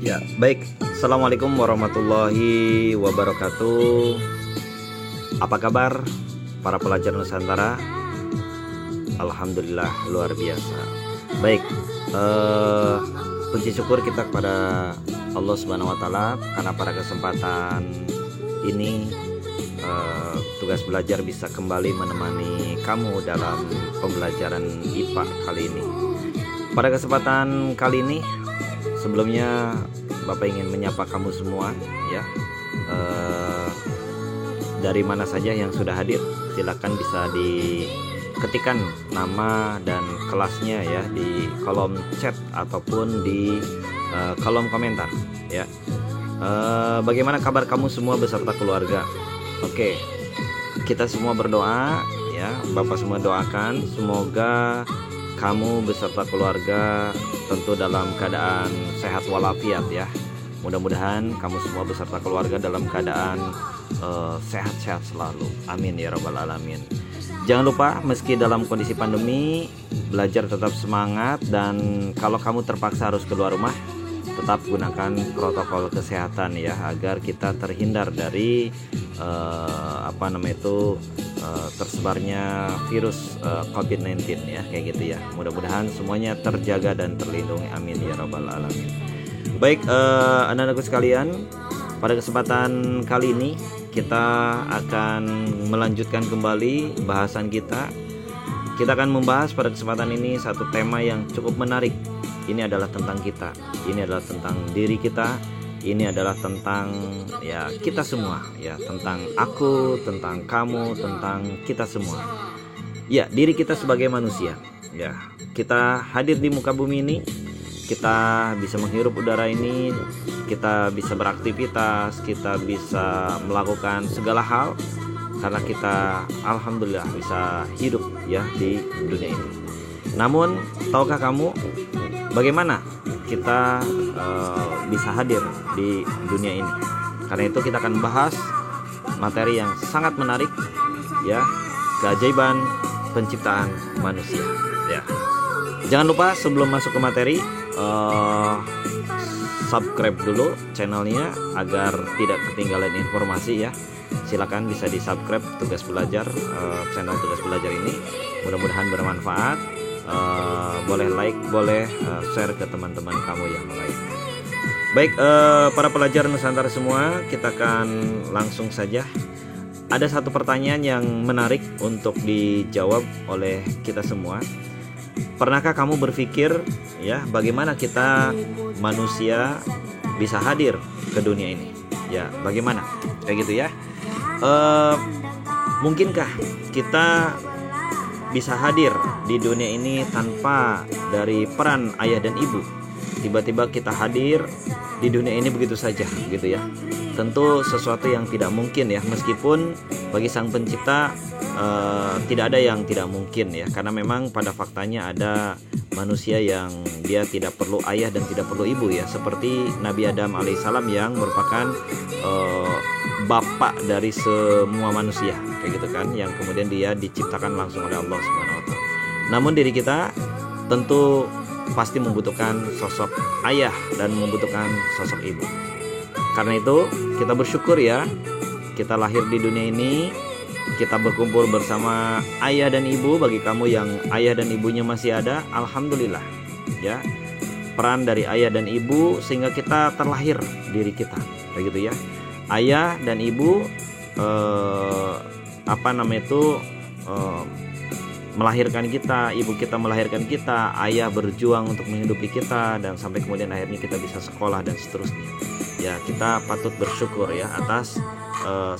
Ya, baik. Assalamualaikum warahmatullahi wabarakatuh. Apa kabar para pelajar Nusantara? Alhamdulillah luar biasa. Baik, puji syukur kita kepada Allah Subhanahu wa taala karena pada kesempatan ini tugas belajar bisa kembali menemani kamu dalam pembelajaran IPA kali ini. Pada kesempatan kali ini sebelumnya Bapak ingin menyapa kamu semua ya. Dari mana saja yang sudah hadir, silakan bisa diketikkan nama dan kelasnya ya di kolom chat ataupun di kolom komentar ya. Bagaimana kabar kamu semua beserta keluarga? Oke, kita semua berdoa ya. Bapak semua doakan semoga kamu beserta keluarga tentu dalam keadaan sehat walafiat ya. Mudah-mudahan kamu semua beserta keluarga dalam keadaan sehat-sehat selalu. Amin ya rabbal alamin. Jangan lupa meski dalam kondisi pandemi, belajar tetap semangat, dan kalau kamu terpaksa harus keluar rumah, tetap gunakan protokol kesehatan ya, agar kita terhindar dari tersebarnya virus COVID-19 ya, kayak gitu ya. Mudah-mudahan semuanya terjaga dan terlindungi. Amin ya rabbal alamin. Baik, anak-anakku sekalian, pada kesempatan kali ini kita akan melanjutkan kembali bahasan kita. Kita akan membahas pada kesempatan ini satu tema yang cukup menarik. Ini adalah tentang kita. Ini adalah tentang diri kita. Ini adalah tentang ya kita semua ya, tentang aku, tentang kamu, tentang kita semua. Ya, diri kita sebagai manusia. Ya, kita hadir di muka bumi ini, kita bisa menghirup udara ini, kita bisa beraktivitas, kita bisa melakukan segala hal karena kita alhamdulillah bisa hidup ya di dunia ini. Namun, tahukah kamu bagaimana kita bisa hadir di dunia ini? Karena itu kita akan bahas materi yang sangat menarik ya, keajaiban penciptaan manusia ya. Jangan lupa sebelum masuk ke materi, subscribe dulu channelnya agar tidak ketinggalan informasi ya. Silakan bisa di subscribe Tugas Belajar, channel Tugas Belajar ini. Mudah-mudahan bermanfaat. Boleh like, boleh share ke teman-teman kamu yang lain. Baik, para pelajar Nusantara semua, kita akan langsung saja. Ada satu pertanyaan yang menarik untuk dijawab oleh kita semua. Pernahkah kamu berpikir ya, bagaimana kita manusia bisa hadir ke dunia ini? Ya, bagaimana? Kayak gitu ya. Mungkinkah kita bisa hadir di dunia ini tanpa dari peran ayah dan ibu? Tiba-tiba kita hadir di dunia ini begitu saja gitu ya. Tentu sesuatu yang tidak mungkin ya, meskipun bagi Sang Pencipta tidak ada yang tidak mungkin ya, karena memang pada faktanya ada manusia yang dia tidak perlu ayah dan tidak perlu ibu ya, seperti Nabi Adam alaihissalam yang merupakan bapak dari semua manusia kayak gitu kan, yang kemudian dia diciptakan langsung oleh Allah Subhanahu wa taala. Namun diri kita tentu pasti membutuhkan sosok ayah dan membutuhkan sosok ibu. Karena itu kita bersyukur ya, kita lahir di dunia ini, kita berkumpul bersama ayah dan ibu. Bagi kamu yang ayah dan ibunya masih ada, alhamdulillah ya, peran dari ayah dan ibu sehingga kita terlahir diri kita kayak gitu ya. Ayah dan ibu melahirkan kita, ibu kita melahirkan kita, ayah berjuang untuk menghidupi kita, dan sampai kemudian akhirnya kita bisa sekolah dan seterusnya. Ya, kita patut bersyukur ya atas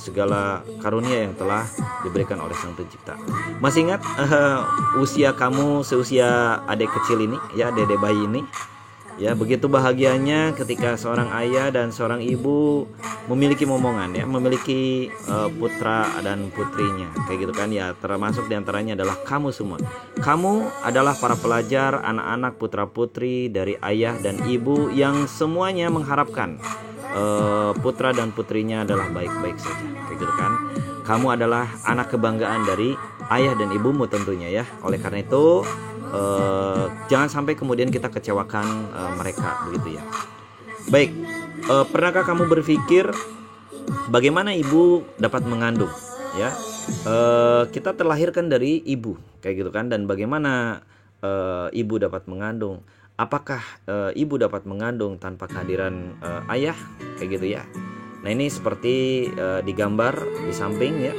segala karunia yang telah diberikan oleh Sang Pencipta. Masih ingat usia kamu seusia adik kecil ini ya, dede bayi ini ya, begitu bahagianya ketika seorang ayah dan seorang ibu memiliki momongan ya, memiliki putra dan putrinya kayak gitu kan ya. Termasuk diantaranya adalah kamu semua. Kamu adalah para pelajar, anak-anak putra putri dari ayah dan ibu yang semuanya mengharapkan putra dan putrinya adalah baik-baik saja kayak gitu kan. Kamu adalah anak kebanggaan dari ayah dan ibumu tentunya ya. Oleh karena itu jangan sampai kemudian kita kecewakan mereka begitu ya. Baik, pernahkah kamu berpikir bagaimana ibu dapat mengandung? Ya, kita terlahirkan dari ibu, kayak gitu kan. Dan bagaimana ibu dapat mengandung? Apakah ibu dapat mengandung tanpa kehadiran ayah, kayak gitu ya? Nah, ini seperti digambar di samping ya,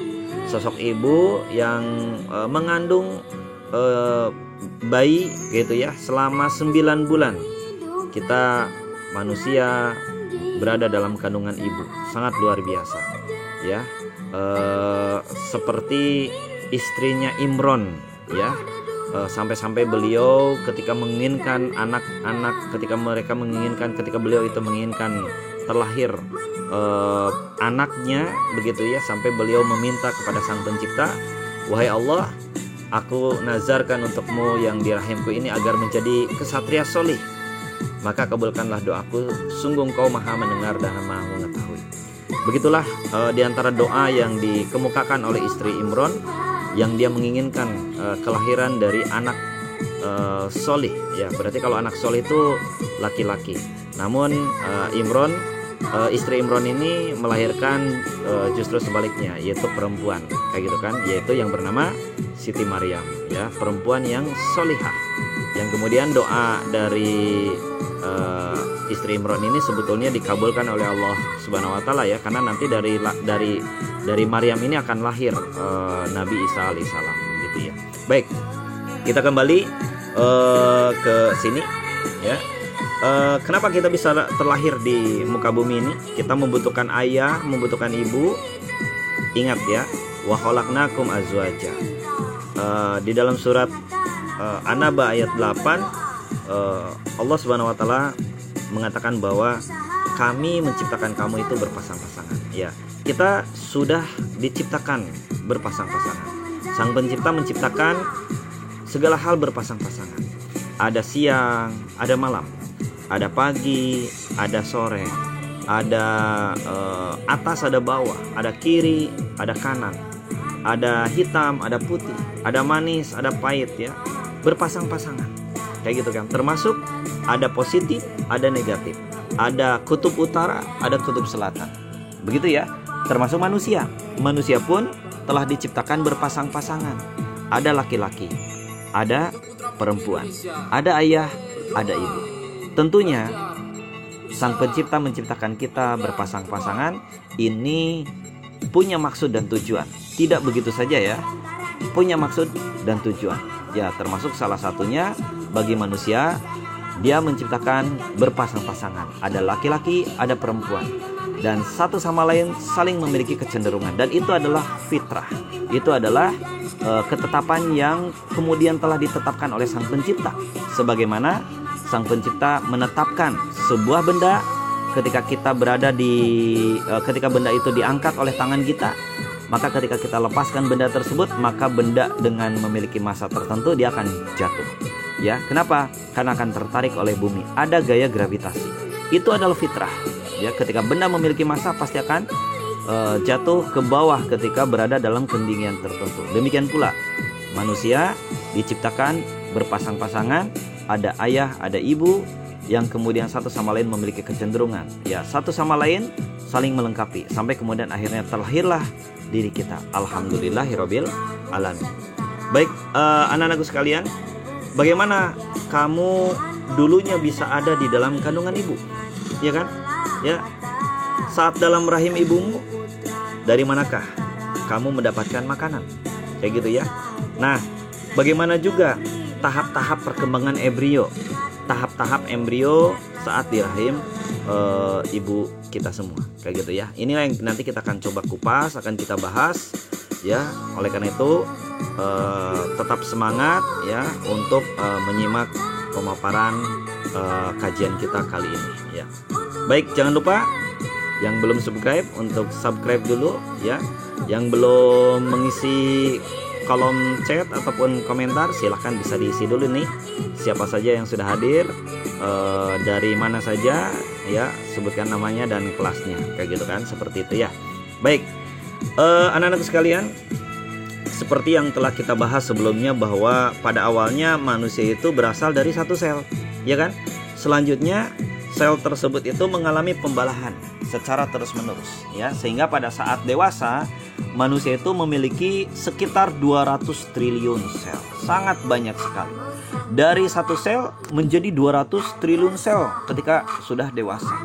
sosok ibu yang mengandung bayi, gitu ya, selama 9 bulan. Kita manusia berada dalam kandungan ibu, sangat luar biasa ya. Seperti istrinya Imron ya, sampai-sampai beliau ketika menginginkan anak-anak, ketika beliau itu menginginkan terlahir anaknya, begitu ya, sampai beliau meminta kepada Sang Pencipta, wahai Allah, aku nazarkan untukmu yang di rahimku ini agar menjadi kesatria solih, maka kabulkanlah doaku, sungguh Engkau maha mendengar dan maha mengetahui. Begitulah diantara doa yang dikemukakan oleh istri Imron, yang dia menginginkan kelahiran dari anak solih ya. Berarti kalau anak solih itu laki-laki. Namun istri Imron ini melahirkan justru sebaliknya, yaitu perempuan, kayak gitu kan, yaitu yang bernama Siti Maryam ya, perempuan yang solihah, yang kemudian doa dari istri Imron ini sebetulnya dikabulkan oleh Allah Subhanahu wa taala ya, karena nanti dari Maryam ini akan lahir Nabi Isa alaihissalam, gitu ya. Baik, kita kembali ke sini ya. Kenapa kita bisa terlahir di muka bumi ini? Kita membutuhkan ayah, membutuhkan ibu. Ingat ya, wa khalaqnakum azwaja. Di dalam surat An-Naba ayat 8, Allah Subhanahu wa taala mengatakan bahwa kami menciptakan kamu itu berpasang-pasangan ya. Kita sudah diciptakan berpasang-pasangan. Sang Pencipta menciptakan segala hal berpasang-pasangan. Ada siang, ada malam, ada pagi, ada sore, ada atas, ada bawah, ada kiri, ada kanan, ada hitam, ada putih, ada manis, ada pahit ya, berpasang-pasangan, kayak gitu kan. Termasuk ada positif, ada negatif, ada kutub utara, ada kutub selatan, begitu ya. Termasuk manusia pun telah diciptakan berpasang-pasangan. Ada laki-laki, ada perempuan, ada ayah, ada ibu. Tentunya Sang Pencipta menciptakan kita berpasang-pasangan ini punya maksud dan tujuan. Tidak begitu saja ya, punya maksud dan tujuan ya. Termasuk salah satunya bagi manusia, dia menciptakan berpasang-pasangan. Ada laki-laki, ada perempuan, dan satu sama lain saling memiliki kecenderungan. Dan itu adalah fitrah. Itu adalah ketetapan yang kemudian telah ditetapkan oleh Sang Pencipta. Sebagaimana Sang Pencipta menetapkan sebuah benda, ketika kita berada ketika benda itu diangkat oleh tangan kita, maka ketika kita lepaskan benda tersebut, maka benda dengan memiliki massa tertentu dia akan jatuh. Ya, kenapa? Karena akan tertarik oleh bumi. Ada gaya gravitasi. Itu adalah fitrah. Ya, ketika benda memiliki massa pasti akan jatuh ke bawah ketika berada dalam ketinggian tertentu. Demikian pula manusia diciptakan berpasang-pasangan. Ada ayah, ada ibu, yang kemudian satu sama lain memiliki kecenderungan. Ya, satu sama lain saling melengkapi sampai kemudian akhirnya terlahirlah diri kita. Alhamdulillahirabbil alamin. Baik, anak-anakku sekalian, bagaimana kamu dulunya bisa ada di dalam kandungan ibu? Ya kan? Ya. Saat dalam rahim ibumu, dari manakah kamu mendapatkan makanan? Kayak gitu ya. Nah, bagaimana juga tahap-tahap perkembangan embrio? Tahap-tahap embrio saat di rahim ibu kita semua, kayak gitu ya. Inilah yang nanti kita akan coba kupas, akan kita bahas ya. Oleh karena itu tetap semangat ya untuk menyimak pemaparan kajian kita kali ini ya. Baik, jangan lupa yang belum subscribe untuk subscribe dulu ya. Yang belum mengisi kolom chat ataupun komentar, silahkan bisa diisi dulu nih. Siapa saja yang sudah hadir, dari mana saja ya, sebutkan namanya dan kelasnya, kayak gitu kan, seperti itu ya. Baik, anak-anak sekalian, seperti yang telah kita bahas sebelumnya bahwa pada awalnya manusia itu berasal dari satu sel, ya kan? Selanjutnya sel tersebut itu mengalami pembalahan secara terus-menerus ya, sehingga pada saat dewasa manusia itu memiliki sekitar 200 triliun sel. Sangat banyak sekali. Dari satu sel menjadi 200 triliun sel ketika sudah dewasa.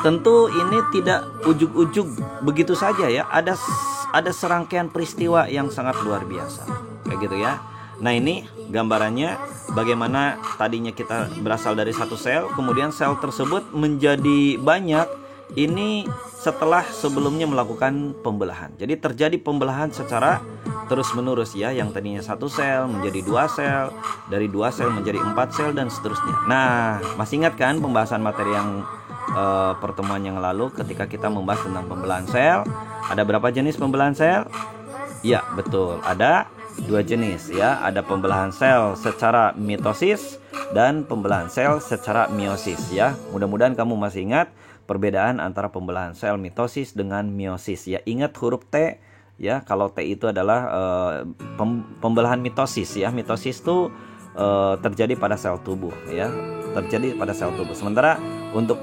Tentu ini tidak ujug-ujug begitu saja ya. Ada serangkaian peristiwa yang sangat luar biasa. Kayak gitu ya. Nah, ini gambarannya bagaimana tadinya kita berasal dari satu sel, kemudian sel tersebut menjadi banyak. Ini setelah sebelumnya melakukan pembelahan. Jadi terjadi pembelahan secara terus-menerus ya, yang tadinya satu sel menjadi dua sel, dari dua sel menjadi 4 sel dan seterusnya. Nah, masih ingat kan pembahasan materi yang pertemuan yang lalu ketika kita membahas tentang pembelahan sel? Ada berapa jenis pembelahan sel? Ya, betul. Ada 2 jenis ya. Ada pembelahan sel secara mitosis dan pembelahan sel secara meiosis ya. Mudah-mudahan kamu masih ingat perbedaan antara pembelahan sel mitosis dengan meiosis ya. Ingat huruf T ya. Kalau T itu adalah pembelahan mitosis ya. Mitosis itu terjadi pada sel tubuh ya. Terjadi pada sel tubuh. Sementara untuk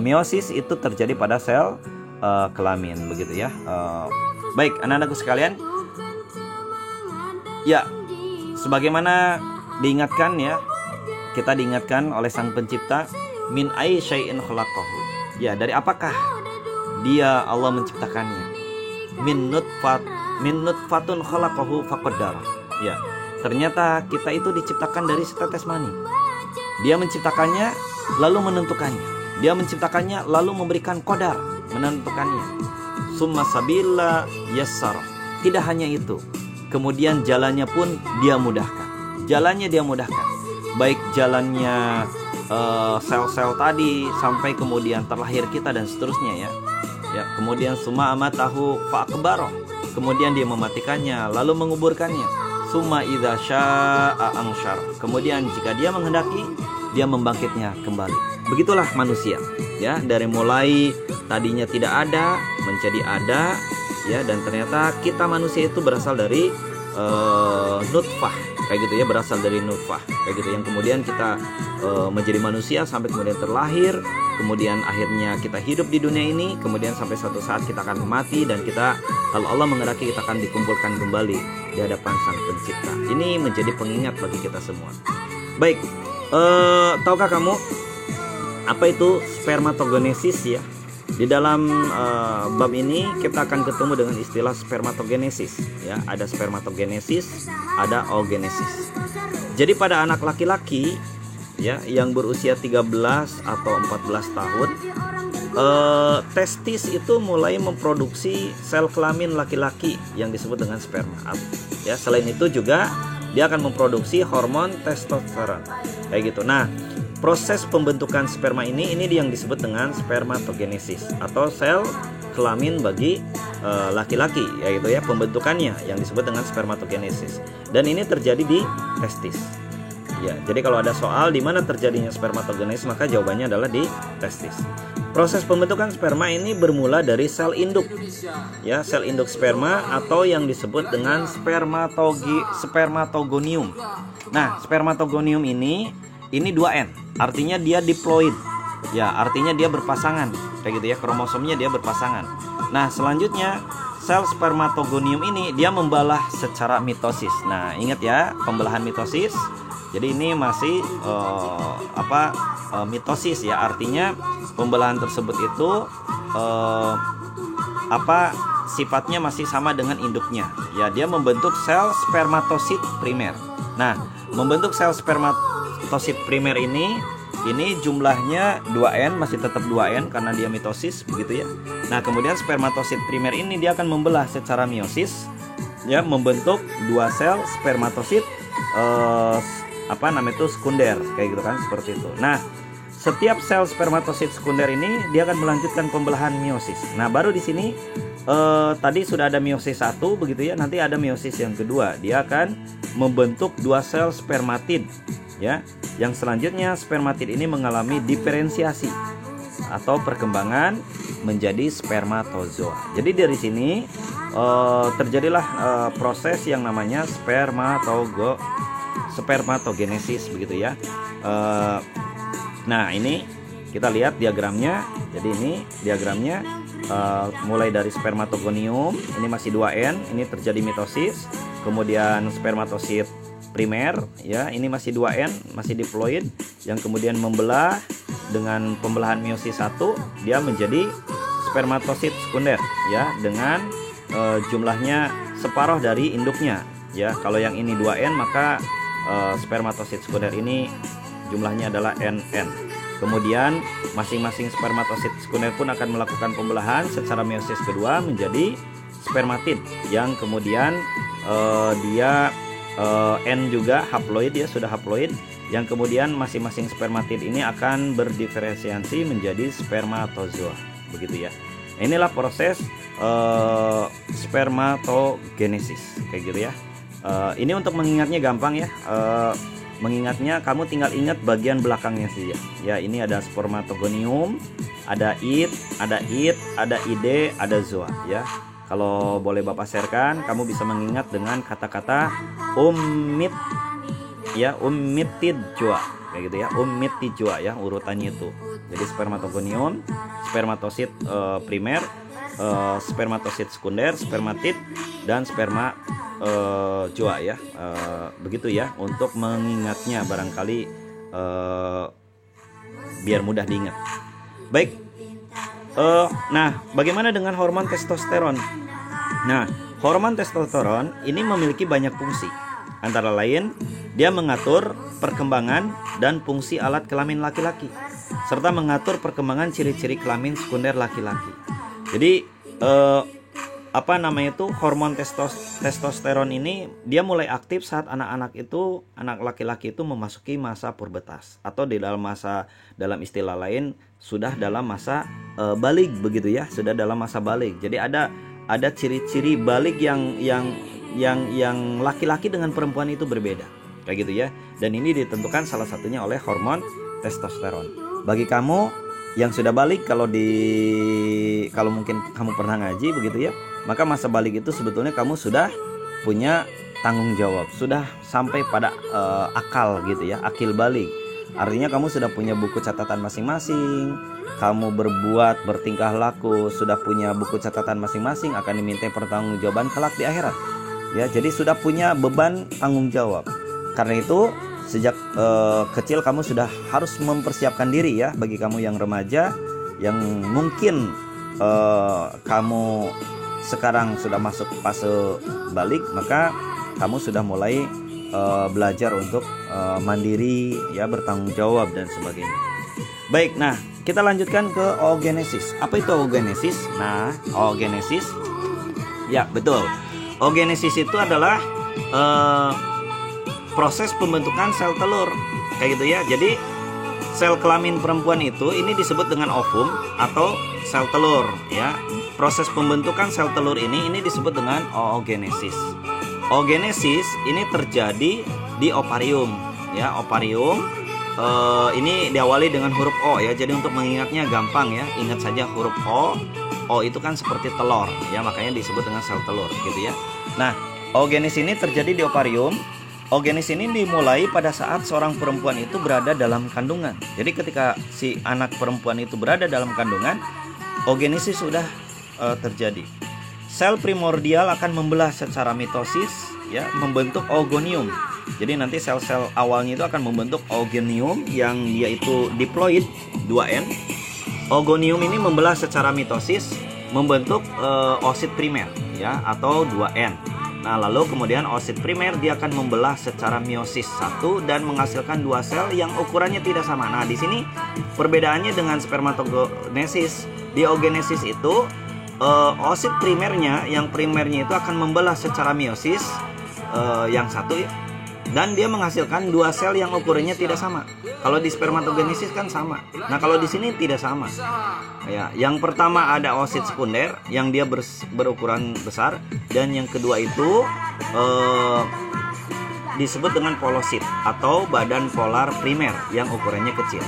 meiosis itu terjadi pada sel kelamin begitu ya. Baik, anak-anakku sekalian. Ya, sebagaimana diingatkan ya, kita diingatkan oleh Sang Pencipta, min ai syai'in khalaqahu. Ya, dari apakah dia Allah menciptakannya? Min nutfatun khalaqahu faqaddara. Ya, ternyata kita itu diciptakan dari setetes mani. Dia menciptakannya lalu menentukannya. Dia menciptakannya lalu memberikan qadar, menentukannya. Summa sabila yassara. Tidak hanya itu, kemudian jalannya pun dia mudahkan. Jalannya dia mudahkan. Baik jalannya sel-sel tadi sampai kemudian terlahir kita dan seterusnya ya. Ya, kemudian summa amatahu fa'akbaroh. Kemudian dia mematikannya lalu menguburkannya. Summa idza syaa'a ansyar. Kemudian jika dia menghendaki, dia membangkitnya kembali. Begitulah manusia ya, dari mulai tadinya tidak ada menjadi ada ya, dan ternyata kita manusia itu berasal dari nutfah kayak gitu ya, berasal dari nutfah kayak gitu, yang kemudian kita menjadi manusia sampai kemudian terlahir, kemudian akhirnya kita hidup di dunia ini, kemudian sampai suatu saat kita akan mati dan kita, kalau Allah menghendaki, kita akan dikumpulkan kembali di hadapan Sang Pencipta. Ini menjadi pengingat bagi kita semua. Baik, tahukah kamu apa itu spermatogenesis ya? Di dalam bab ini kita akan ketemu dengan istilah spermatogenesis ya. Ada spermatogenesis, ada oogenesis. Jadi pada anak laki-laki ya yang berusia 13 atau 14 tahun, testis itu mulai memproduksi sel kelamin laki-laki yang disebut dengan sperma. Ya, selain itu juga dia akan memproduksi hormon testosteron kayak gitu. Nah, proses pembentukan sperma ini yang disebut dengan spermatogenesis atau sel kelamin bagi laki-laki, yaitu ya pembentukannya yang disebut dengan spermatogenesis. Dan ini terjadi di testis. Ya, jadi kalau ada soal di mana terjadinya spermatogenesis, maka jawabannya adalah di testis. Proses pembentukan sperma ini bermula dari sel induk. Ya, sel induk sperma atau yang disebut dengan spermatogonium. Nah, spermatogonium ini 2N, artinya dia diploid. Ya, artinya dia berpasangan. Kayak gitu ya, kromosomnya dia berpasangan. Nah, selanjutnya sel spermatogonium ini dia membelah secara mitosis. Nah, ingat ya, pembelahan mitosis. Jadi ini masih mitosis ya, artinya pembelahan tersebut itu sifatnya masih sama dengan induknya. Ya, dia membentuk sel spermatosit primer. Nah, membentuk sel spermatosit primer ini jumlahnya 2N, masih tetap 2N karena dia mitosis begitu ya. Nah, kemudian spermatosit primer ini dia akan membelah secara meiosis ya, membentuk 2 sel spermatosit sekunder kayak gitu kan, seperti itu. Nah, setiap sel spermatosit sekunder ini dia akan melanjutkan pembelahan meiosis. Nah, baru di sini tadi sudah ada meiosis 1 begitu ya, nanti ada meiosis yang kedua. Dia akan membentuk 2 sel spermatid ya. Yang selanjutnya spermatid ini mengalami diferensiasi atau perkembangan menjadi spermatozoa. Jadi dari sini terjadilah proses yang namanya spermatogenesis begitu ya. Nah, ini kita lihat diagramnya. Jadi ini diagramnya mulai dari spermatogonium, ini masih 2N, ini terjadi mitosis. Kemudian spermatosit primer, ya, ini masih 2N, masih diploid, yang kemudian membelah dengan pembelahan meiosis 1, dia menjadi spermatosit sekunder, ya, dengan jumlahnya separuh dari induknya, ya. Kalau yang ini 2N, maka spermatosit sekunder ini jumlahnya adalah NN. Kemudian masing-masing spermatosit sekunder pun akan melakukan pembelahan secara meiosis kedua menjadi spermatid, yang kemudian dia N juga haploid, ya, sudah haploid, yang kemudian masing-masing spermatid ini akan berdiferensiasi menjadi spermatozoa, begitu ya. Inilah proses spermatogenesis, kayak gitu ya. Ini untuk mengingatnya gampang ya. Mengingatnya kamu tinggal ingat bagian belakangnya saja. Ya, ini ada spermatogonium, ada id, ada ide, ada zoa, ya. Kalau boleh Bapak sharekan, kamu bisa mengingat dengan kata-kata ummit, ya, ummitidjoa, kayak gitu ya, ummitidjoa, ya, urutannya itu. Jadi spermatogonium, spermatosit primer, spermatosit sekunder, spermatid, dan sperma joa, ya. Begitu ya, untuk mengingatnya barangkali biar mudah diingat. Baik. Nah, bagaimana dengan hormon testosteron? Nah, hormon testosteron ini memiliki banyak fungsi. Antara lain, dia mengatur perkembangan dan fungsi alat kelamin laki-laki, serta mengatur perkembangan ciri-ciri kelamin sekunder laki-laki. Jadi, hormon testosteron ini dia mulai aktif saat anak laki-laki itu memasuki masa pubertas, atau dalam istilah lain sudah dalam masa balik, begitu ya, sudah dalam masa balik. Jadi ada ciri-ciri balik yang laki-laki dengan perempuan itu berbeda, kayak gitu ya. Dan ini ditentukan salah satunya oleh hormon testosteron. Bagi kamu yang sudah balik, kalau mungkin kamu pernah ngaji, begitu ya, maka masa balik itu sebetulnya kamu sudah punya tanggung jawab, sudah sampai pada akal, gitu ya, akil balik. Artinya kamu sudah punya buku catatan masing-masing, kamu bertingkah laku, sudah punya buku catatan masing-masing, akan diminta pertanggungjawaban kelak di akhirat. Ya, jadi sudah punya beban tanggung jawab. Karena itu sejak kecil kamu sudah harus mempersiapkan diri, ya. Bagi kamu yang remaja, yang mungkin kamu sekarang sudah masuk fase balik, maka kamu sudah mulai belajar untuk mandiri, ya, bertanggung jawab dan sebagainya. Baik, nah kita lanjutkan ke oogenesis. Apa itu oogenesis? Nah, oogenesis, ya betul. Oogenesis itu adalah proses pembentukan sel telur, kayak gitu ya. Jadi sel kelamin perempuan itu ini disebut dengan ovum atau sel telur, ya. Proses pembentukan sel telur ini disebut dengan oogenesis. Oogenesis ini terjadi di ovarium, ya. Ovarium ini diawali dengan huruf O, ya. Jadi untuk mengingatnya gampang, ya. Ingat saja huruf O. O itu kan seperti telur, ya, makanya disebut dengan sel telur, gitu ya. Nah, oogenesis ini terjadi di ovarium. Oogenesis ini dimulai pada saat seorang perempuan itu berada dalam kandungan. Jadi ketika si anak perempuan itu berada dalam kandungan, oogenesis sudah terjadi. Sel primordial akan membelah secara mitosis, ya, membentuk oogonium. Jadi nanti sel-sel awalnya itu akan membentuk oogonium yang dia itu diploid 2N. Oogonium ini membelah secara mitosis membentuk oosit primer, ya, atau 2N. Nah, lalu kemudian oosit primer dia akan membelah secara meiosis 1 dan menghasilkan 2 sel yang ukurannya tidak sama. Nah, di sini perbedaannya dengan spermatogenesis. Di oogenesis itu oosit primernya, yang primernya itu akan membelah secara meiosis yang satu, dan dia menghasilkan 2 sel yang ukurannya tidak sama. Kalau di spermatogenesis kan sama. Nah, kalau di sini tidak sama. Ya, yang pertama ada oosit sekunder yang dia berukuran besar, dan yang kedua itu disebut dengan polosit atau badan polar primer yang ukurannya kecil.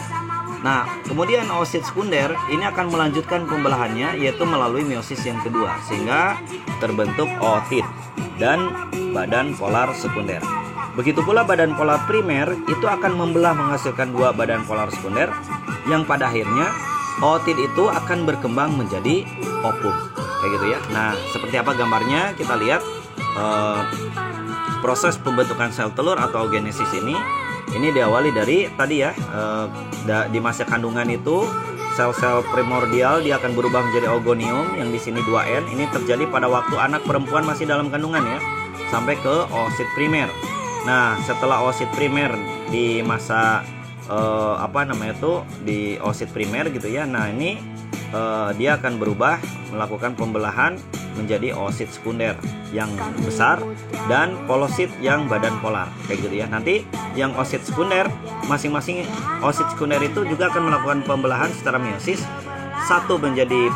Nah, kemudian oosit sekunder ini akan melanjutkan pembelahannya, yaitu melalui meiosis yang kedua, sehingga terbentuk ootit dan badan polar sekunder. Begitu pula badan polar primer itu akan membelah menghasilkan 2 badan polar sekunder, yang pada akhirnya ootit itu akan berkembang menjadi ovum, kayak gitu ya. Nah, seperti apa gambarnya? Kita lihat proses pembentukan sel telur atau oogenesis ini diawali dari tadi ya, di masa kandungan itu sel-sel primordial dia akan berubah menjadi oogonium yang di sini 2N. Ini terjadi pada waktu anak perempuan masih dalam kandungan ya, sampai ke oosit primer. Nah, setelah oosit primer di masa di oosit primer gitu ya. Nah, ini dia akan berubah melakukan pembelahan menjadi oosit sekunder yang besar dan polosit yang badan polar, kayak gitu ya. Nanti yang oosit sekunder, masing-masing oosit sekunder itu juga akan melakukan pembelahan secara meiosis, satu menjadi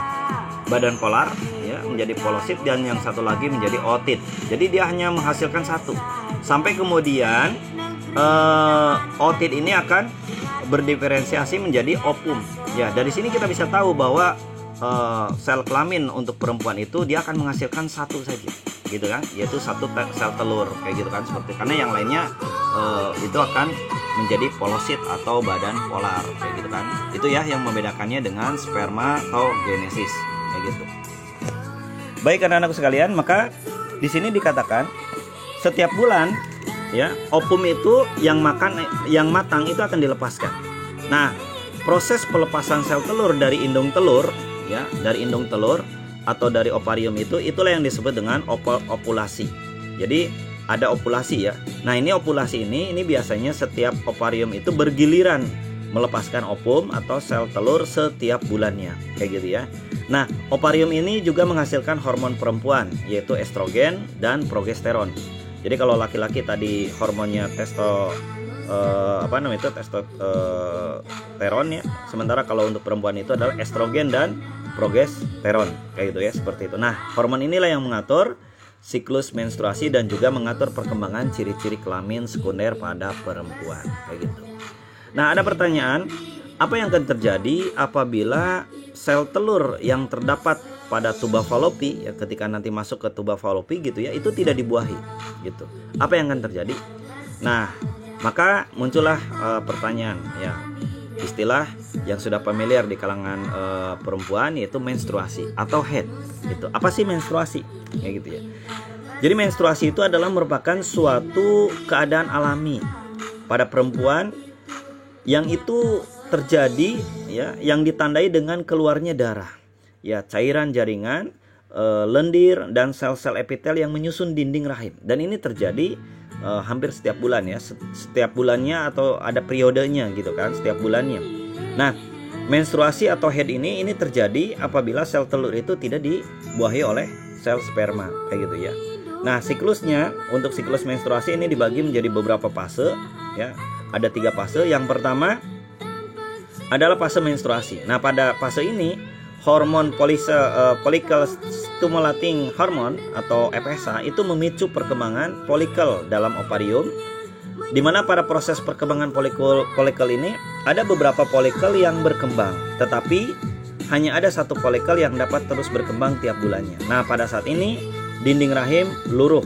badan polar ya, menjadi polosit, dan yang satu lagi menjadi ootit. Jadi dia hanya menghasilkan satu, sampai kemudian ootit ini akan berdiferensiasi menjadi ovum. Ya, dari sini kita bisa tahu bahwa sel kelamin untuk perempuan itu dia akan menghasilkan satu saja, gitu kan, yaitu satu sel telur, kayak gitu kan, seperti karena yang lainnya itu akan menjadi polosit atau badan polar, kayak gitu kan. Itu ya yang membedakannya dengan spermatogenesis, kayak gitu. Baik anak-anakku sekalian, maka di sini dikatakan setiap bulan ya, ovum itu yang matang itu akan dilepaskan. Nah, proses pelepasan sel telur dari indung telur ya, dari indung telur atau dari ovarium itulah yang disebut dengan ovulasi. Jadi ada ovulasi ya. Nah, ini ovulasi ini biasanya setiap ovarium itu bergiliran melepaskan ovum atau sel telur setiap bulannya, kayak gitu ya. Nah, ovarium ini juga menghasilkan hormon perempuan, yaitu estrogen dan progesteron. Jadi kalau laki-laki tadi hormonnya testosteron ya, sementara kalau untuk perempuan itu adalah estrogen dan progesteron, kayak gitu ya, seperti itu. Nah, hormon inilah yang mengatur siklus menstruasi dan juga mengatur perkembangan ciri-ciri kelamin sekunder pada perempuan, kayak gitu. Nah, ada pertanyaan, apa yang akan terjadi apabila sel telur yang terdapat pada tuba falopi ya, ketika nanti masuk ke tuba falopi gitu ya, itu tidak dibuahi gitu. Apa yang akan terjadi? Nah, maka muncullah pertanyaan ya, istilah yang sudah familiar di kalangan perempuan, yaitu menstruasi atau head gitu. Apa sih menstruasi? Ya gitu ya. Jadi menstruasi itu adalah merupakan suatu keadaan alami pada perempuan yang itu terjadi ya, yang ditandai dengan keluarnya darah ya, cairan jaringan, lendir dan sel-sel epitel yang menyusun dinding rahim. Dan ini terjadi hampir setiap bulan ya, setiap bulannya atau ada periodenya gitu kan, setiap bulannya. Nah, menstruasi atau head ini terjadi apabila sel telur itu tidak dibuahi oleh sel sperma, kayak gitu ya. Nah, siklusnya, untuk siklus menstruasi ini dibagi menjadi beberapa fase ya. Ada 3 fase. Yang pertama adalah fase menstruasi. Nah, pada fase ini hormon follicle stimulating hormone atau FSH itu memicu perkembangan folikel dalam ovarium, di mana pada proses perkembangan folikel ini ada beberapa folikel yang berkembang, tetapi hanya ada satu folikel yang dapat terus berkembang tiap bulannya. Nah, pada saat ini dinding rahim luruh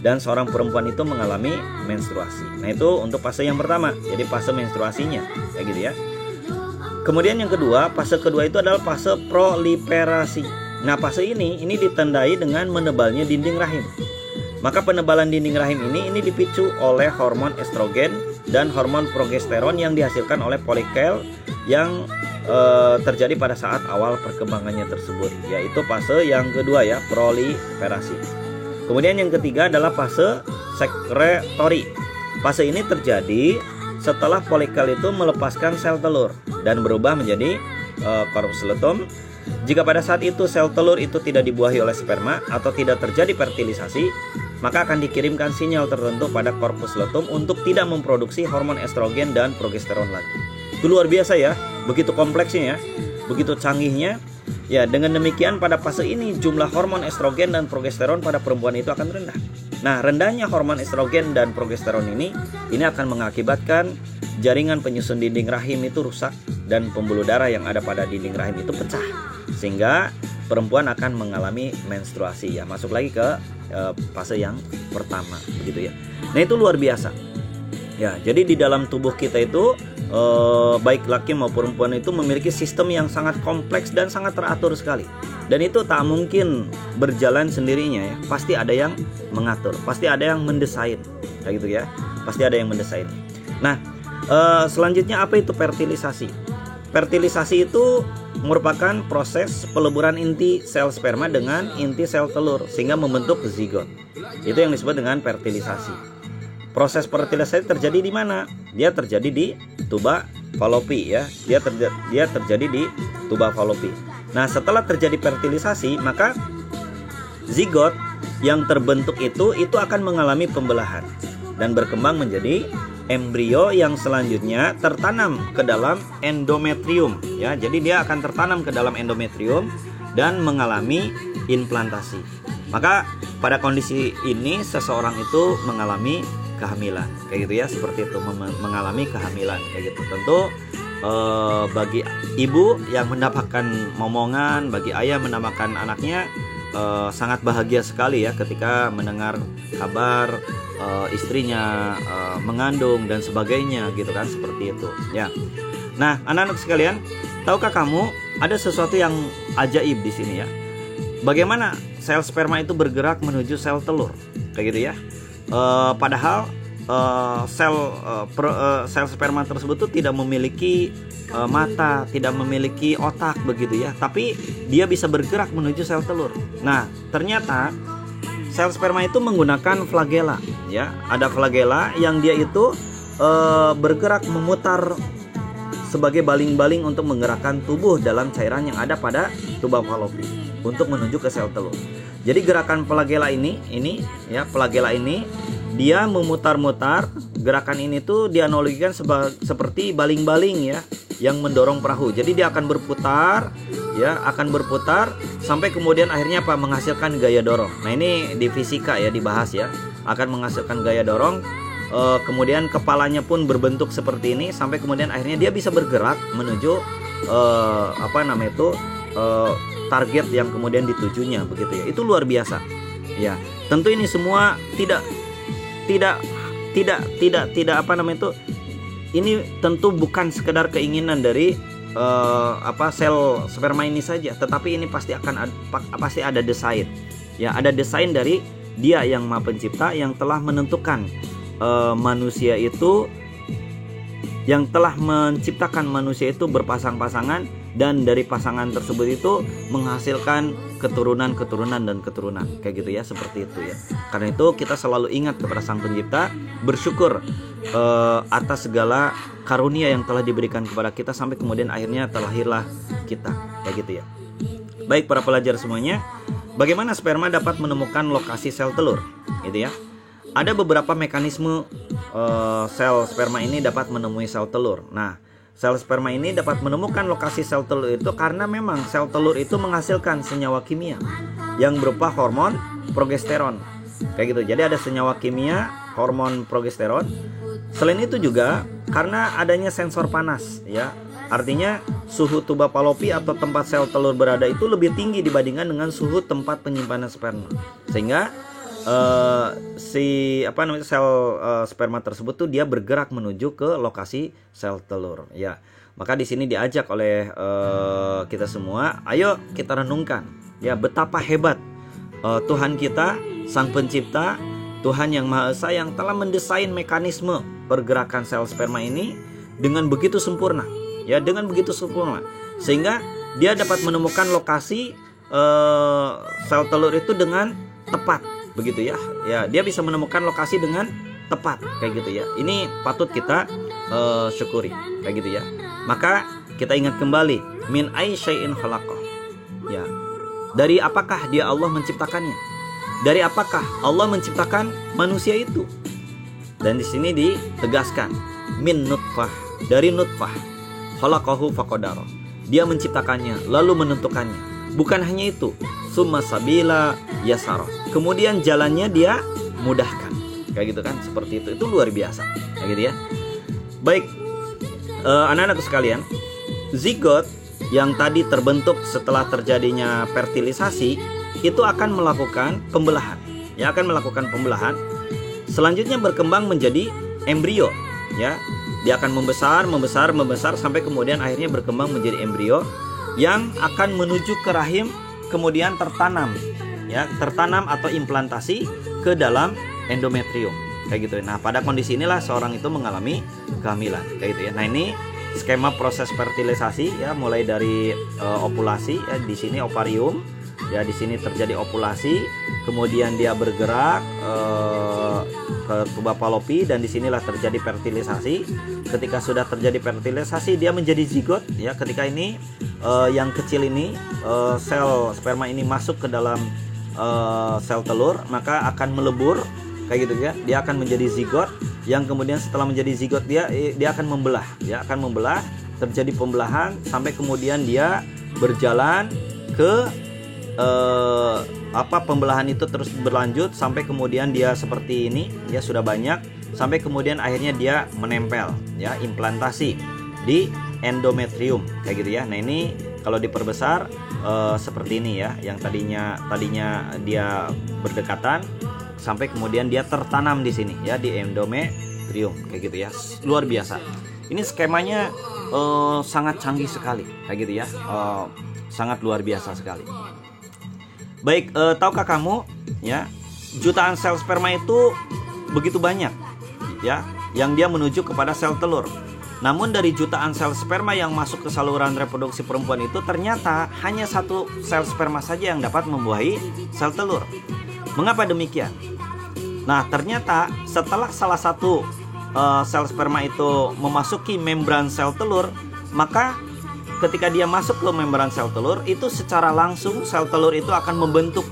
dan seorang perempuan itu mengalami menstruasi. Nah, itu untuk fase yang pertama, jadi fase menstruasinya, kayak gitu ya. Kemudian yang kedua, fase kedua itu adalah fase proliferasi. Nah, fase ini ditandai dengan menebalnya dinding rahim. Maka penebalan dinding rahim ini dipicu oleh hormon estrogen dan hormon progesteron yang dihasilkan oleh folikel yang terjadi pada saat awal perkembangannya tersebut, yaitu fase yang kedua ya, proliferasi. Kemudian yang ketiga adalah fase sekretori. Fase ini terjadi setelah folikel itu melepaskan sel telur dan berubah menjadi corpus luteum. Jika pada saat itu sel telur itu tidak dibuahi oleh sperma atau tidak terjadi fertilisasi, maka akan dikirimkan sinyal tertentu pada corpus luteum untuk tidak memproduksi hormon estrogen dan progesteron lagi. Itu luar biasa ya, begitu kompleksnya ya, begitu canggihnya. Ya, dengan demikian pada fase ini jumlah hormon estrogen dan progesteron pada perempuan itu akan rendah. Nah, rendahnya hormon estrogen dan progesteron ini akan mengakibatkan jaringan penyusun dinding rahim itu rusak dan pembuluh darah yang ada pada dinding rahim itu pecah, sehingga perempuan akan mengalami menstruasi ya. Masuk lagi ke fase yang pertama, begitu ya. Nah, itu luar biasa. Ya, jadi di dalam tubuh kita itu baik laki maupun perempuan itu memiliki sistem yang sangat kompleks dan sangat teratur sekali. Dan itu tak mungkin berjalan sendirinya ya. Pasti ada yang mengatur, pasti ada yang mendesain, kayak gitu ya. Pasti ada yang mendesain. Nah, selanjutnya apa itu fertilisasi? Fertilisasi itu merupakan proses peleburan inti sel sperma dengan inti sel telur sehingga membentuk zigot. Itu yang disebut dengan fertilisasi. Proses fertilisasi terjadi di mana? Dia terjadi di tuba falopi ya. Dia terjadi di tuba falopi. Nah, setelah terjadi fertilisasi, maka zigot yang terbentuk itu akan mengalami pembelahan dan berkembang menjadi embrio yang selanjutnya tertanam ke dalam endometrium ya. Jadi dia akan tertanam ke dalam endometrium dan mengalami implantasi. Maka pada kondisi ini seseorang itu mengalami kehamilan, kayak gitu ya, seperti itu, mengalami kehamilan kayak gitu. Tentu bagi ibu yang mendapatkan momongan, bagi ayah mendapatkan anaknya, sangat bahagia sekali ya ketika mendengar kabar istrinya mengandung dan sebagainya gitu kan, seperti itu ya. Nah, anak-anak sekalian, tahukah kamu ada sesuatu yang ajaib di sini ya? Bagaimana sel sperma itu bergerak menuju sel telur, kayak gitu ya. Padahal sel sperma tersebut itu tidak memiliki mata, tidak memiliki otak begitu ya, tapi dia bisa bergerak menuju sel telur. Nah, ternyata sel sperma itu menggunakan flagela ya. Ada flagela yang dia itu bergerak memutar sebagai baling-baling untuk menggerakkan tubuh dalam cairan yang ada pada tuba falopi untuk menuju ke sel telur. Jadi gerakan flagela ini ya, flagela ini dia memutar-mutar. Gerakan ini tuh dianalogikan seperti baling-baling ya yang mendorong perahu. Jadi dia akan berputar ya, akan berputar sampai kemudian akhirnya apa? Menghasilkan gaya dorong. Nah, ini di fisika ya dibahas ya. Akan menghasilkan gaya dorong. Kemudian kepalanya pun berbentuk seperti ini sampai kemudian akhirnya dia bisa bergerak menuju target yang kemudian ditujunya begitu ya. Itu luar biasa. Ya, tentu ini semua tidak ini tentu bukan sekedar keinginan dari sel sperma ini saja, tetapi ini pasti ada desain. Ya, ada desain dari Dia yang Maha Pencipta yang telah menentukan manusia itu, yang telah menciptakan manusia itu berpasang-pasangan, dan dari pasangan tersebut itu menghasilkan keturunan dan keturunan, kayak gitu ya, seperti itu ya. Karena itu kita selalu ingat kepada Sang Pencipta, bersyukur atas segala karunia yang telah diberikan kepada kita sampai kemudian akhirnya terlahirlah kita, kayak gitu ya. Baik para pelajar semuanya, bagaimana sperma dapat menemukan lokasi sel telur, gitu ya. Ada beberapa mekanisme sel sperma ini dapat menemui sel telur. Nah, sel sperma ini dapat menemukan lokasi sel telur itu karena memang sel telur itu menghasilkan senyawa kimia yang berupa hormon progesteron, kayak gitu. Jadi ada senyawa kimia hormon progesteron. Selain itu juga karena adanya sensor panas ya. Artinya suhu tuba falopi atau tempat sel telur berada itu lebih tinggi dibandingkan dengan suhu tempat penyimpanan sperma. Sehingga sel sperma tersebut tuh dia bergerak menuju ke lokasi sel telur ya. Maka di sini diajak oleh kita semua, ayo kita renungkan ya betapa hebat Tuhan kita, Sang Pencipta, Tuhan yang Maha Esa yang telah mendesain mekanisme pergerakan sel sperma ini dengan begitu sempurna ya, dengan begitu sempurna sehingga dia dapat menemukan lokasi sel telur itu dengan tepat, begitu ya. Ya, dia bisa menemukan lokasi dengan tepat, kayak gitu ya. Ini patut kita syukuri, kayak gitu ya. Maka kita ingat kembali, min ay syai'in khalaqah. Ya. Dari apakah dia Allah menciptakannya? Dari apakah Allah menciptakan manusia itu? Dan di sini ditegaskan, min nutfah, dari nutfah. Khalaqahu faqadara. Dia menciptakannya lalu menentukannya. Bukan hanya itu, summa sabila yasara. Kemudian jalannya dia mudahkan, kayak gitu kan, seperti itu luar biasa, kayak gitu ya. Baik, anak-anak sekalian, zigot yang tadi terbentuk setelah terjadinya fertilisasi itu akan melakukan pembelahan, ya, akan melakukan pembelahan. Selanjutnya berkembang menjadi embrio, ya. Dia akan membesar sampai kemudian akhirnya berkembang menjadi embrio yang akan menuju ke rahim, kemudian tertanam, ya, tertanam atau implantasi ke dalam endometrium, kayak gitu. Nah, pada kondisi inilah seorang itu mengalami kehamilan, kayak gitu ya. Nah, ini skema proses fertilisasi, ya, mulai dari ovulasi, ya, di sini ovarium, ya, di sini terjadi ovulasi, kemudian dia bergerak ke tuba Fallopi, dan disinilah terjadi fertilisasi. Ketika sudah terjadi fertilisasi, dia menjadi zigot, ya. Ketika ini yang kecil ini sel sperma ini masuk ke dalam sel telur, maka akan melebur, kayak gitu ya. Dia akan menjadi zigot, yang kemudian setelah menjadi zigot dia akan membelah, ya, akan membelah, terjadi pembelahan sampai kemudian dia berjalan ke pembelahan itu terus berlanjut sampai kemudian dia seperti ini, ya, sudah banyak, sampai kemudian akhirnya dia menempel, ya, implantasi di endometrium, kayak gitu ya. Nah, ini kalau diperbesar seperti ini, ya, yang tadinya dia berdekatan sampai kemudian dia tertanam di sini, ya, di endometrium, kayak gitu ya. Luar biasa. Ini skemanya sangat canggih sekali, kayak gitu ya. Sangat luar biasa sekali. Baik, tahukah kamu, ya, jutaan sel sperma itu begitu banyak, ya, yang dia menuju kepada sel telur. Namun dari jutaan sel sperma yang masuk ke saluran reproduksi perempuan itu ternyata hanya satu sel sperma saja yang dapat membuahi sel telur. Mengapa demikian? Nah, ternyata setelah salah satu sel sperma itu memasuki membran sel telur, maka ketika dia masuk ke membran sel telur, itu secara langsung sel telur itu akan membentuk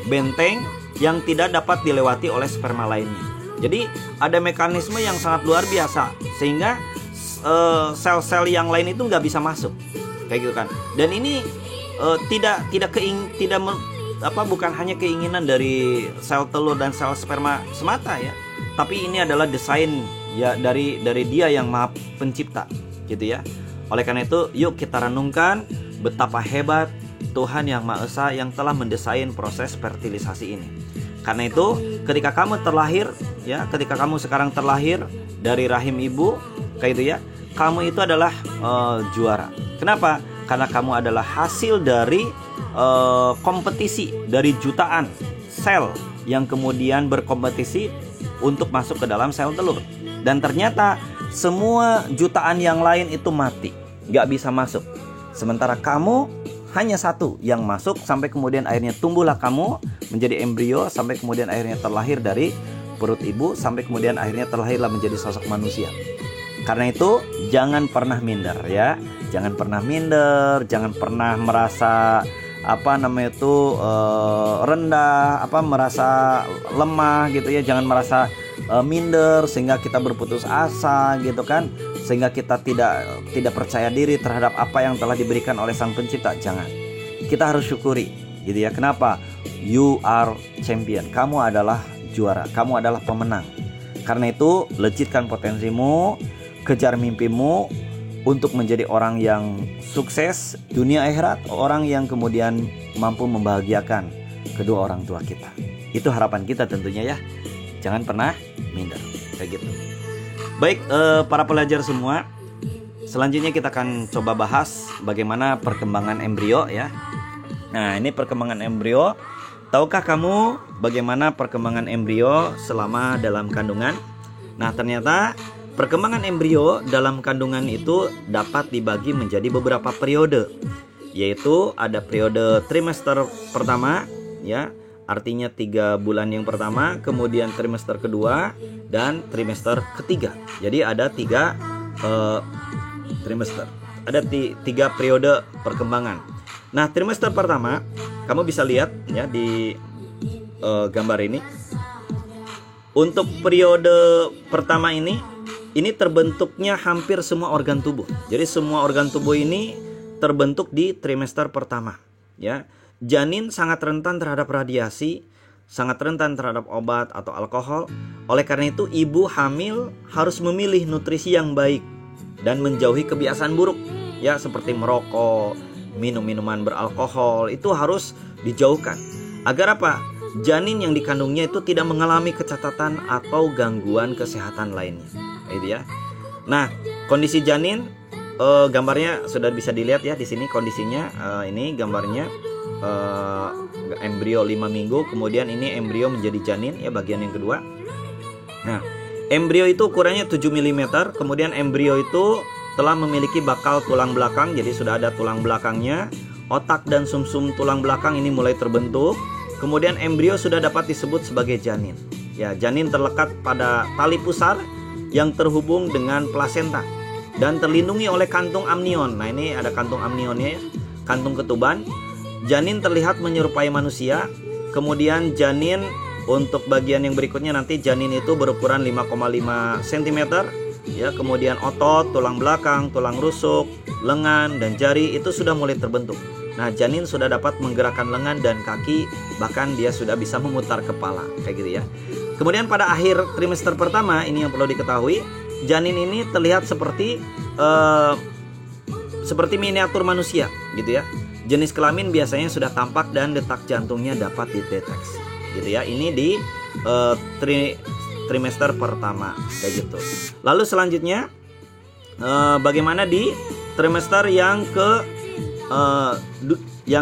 benteng yang tidak dapat dilewati oleh sperma lainnya. Jadi ada mekanisme yang sangat luar biasa sehingga sel-sel yang lain itu nggak bisa masuk, kayak gitu kan. Dan ini bukan hanya keinginan dari sel telur dan sel sperma semata, ya, tapi ini adalah desain, ya, dari dia yang Maha Pencipta, gitu ya. Oleh karena itu, yuk kita renungkan betapa hebat Tuhan yang Maha Esa yang telah mendesain proses fertilisasi ini. Karena itu, ketika kamu terlahir, ya, ketika kamu sekarang terlahir dari rahim ibu, kayak itu ya, kamu itu adalah juara. Kenapa? Karena kamu adalah hasil dari kompetisi dari jutaan sel yang kemudian berkompetisi untuk masuk ke dalam sel telur. Dan ternyata semua jutaan yang lain itu mati, gak bisa masuk. Sementara kamu hanya satu yang masuk, sampai kemudian akhirnya tumbuhlah kamu menjadi embrio, sampai kemudian akhirnya terlahir dari perut ibu, sampai kemudian akhirnya terlahirlah menjadi sosok manusia. Karena itu jangan pernah minder, ya. Jangan pernah minder, jangan pernah merasa rendah, merasa lemah, gitu ya. Jangan merasa minder sehingga kita berputus asa, gitu kan. Sehingga kita tidak percaya diri terhadap apa yang telah diberikan oleh Sang Pencipta. Jangan. Kita harus syukuri, gitu ya. Kenapa? You are champion. Kamu adalah juara, kamu adalah pemenang. Karena itu legitkan potensimu, kejar mimpimu untuk menjadi orang yang sukses dunia akhirat, orang yang kemudian mampu membahagiakan kedua orang tua kita. Itu harapan kita tentunya, ya. Jangan pernah minder, kayak gitu. Baik, para pelajar semua, selanjutnya kita akan coba bahas bagaimana perkembangan embrio, ya. Nah, ini perkembangan embrio. Tahukah kamu bagaimana perkembangan embrio selama dalam kandungan? Nah, ternyata perkembangan embrio dalam kandungan itu dapat dibagi menjadi beberapa periode, yaitu ada periode trimester pertama, ya, artinya 3 bulan yang pertama, kemudian trimester kedua, dan trimester ketiga. Jadi ada 3 trimester, ada 3 periode perkembangan. Nah, trimester pertama, kamu bisa lihat, ya, di gambar ini. Untuk periode pertama ini terbentuknya hampir semua organ tubuh. Jadi semua organ tubuh ini terbentuk di trimester pertama, ya. Janin sangat rentan terhadap radiasi, sangat rentan terhadap obat atau alkohol. Oleh karena itu, ibu hamil harus memilih nutrisi yang baik dan menjauhi kebiasaan buruk, ya, seperti merokok, minum minuman beralkohol, itu harus dijauhkan. Agar apa? Janin yang dikandungnya itu tidak mengalami kecacatan atau gangguan kesehatan lainnya. Itu, ya. Nah, kondisi janin gambarnya sudah bisa dilihat ya di sini kondisinya. Ini gambarnya embrio 5 minggu, kemudian ini embrio menjadi janin ya bagian yang kedua. Nah, embrio itu ukurannya 7 mm, kemudian embrio itu telah memiliki bakal tulang belakang, jadi sudah ada tulang belakangnya. Otak dan sumsum tulang belakang ini mulai terbentuk. Kemudian embrio sudah dapat disebut sebagai janin. Ya, janin terlekat pada tali pusar yang terhubung dengan plasenta dan terlindungi oleh kantung amnion. Nah, ini ada kantung amnionnya ya, kantung ketuban. Janin terlihat menyerupai manusia. Kemudian janin untuk bagian yang berikutnya nanti janin itu berukuran 5,5 cm ya. Kemudian otot, tulang belakang, tulang rusuk, lengan dan jari itu sudah mulai terbentuk. Nah, janin sudah dapat menggerakkan lengan dan kaki, bahkan dia sudah bisa memutar kepala kayak gitu ya. Kemudian pada akhir trimester pertama, ini yang perlu diketahui, janin ini terlihat seperti miniatur manusia gitu ya. Jenis kelamin biasanya sudah tampak dan detak jantungnya dapat dideteksi gitu ya. Ini di trimester pertama kayak gitu. Lalu selanjutnya bagaimana di trimester yang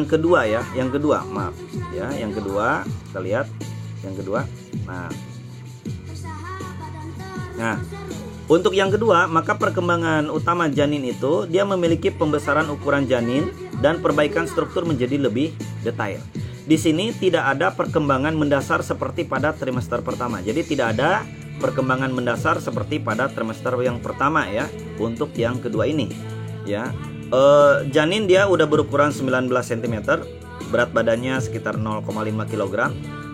kedua ya, yang kedua kita lihat yang kedua. Nah, untuk yang kedua, maka perkembangan utama janin itu dia memiliki pembesaran ukuran janin dan perbaikan struktur menjadi lebih detail. Di sini tidak ada perkembangan mendasar seperti pada trimester pertama. Jadi tidak ada perkembangan mendasar seperti pada trimester yang pertama ya. Untuk yang kedua ini ya. Janin dia udah berukuran 19 cm, berat badannya sekitar 0,5 kg.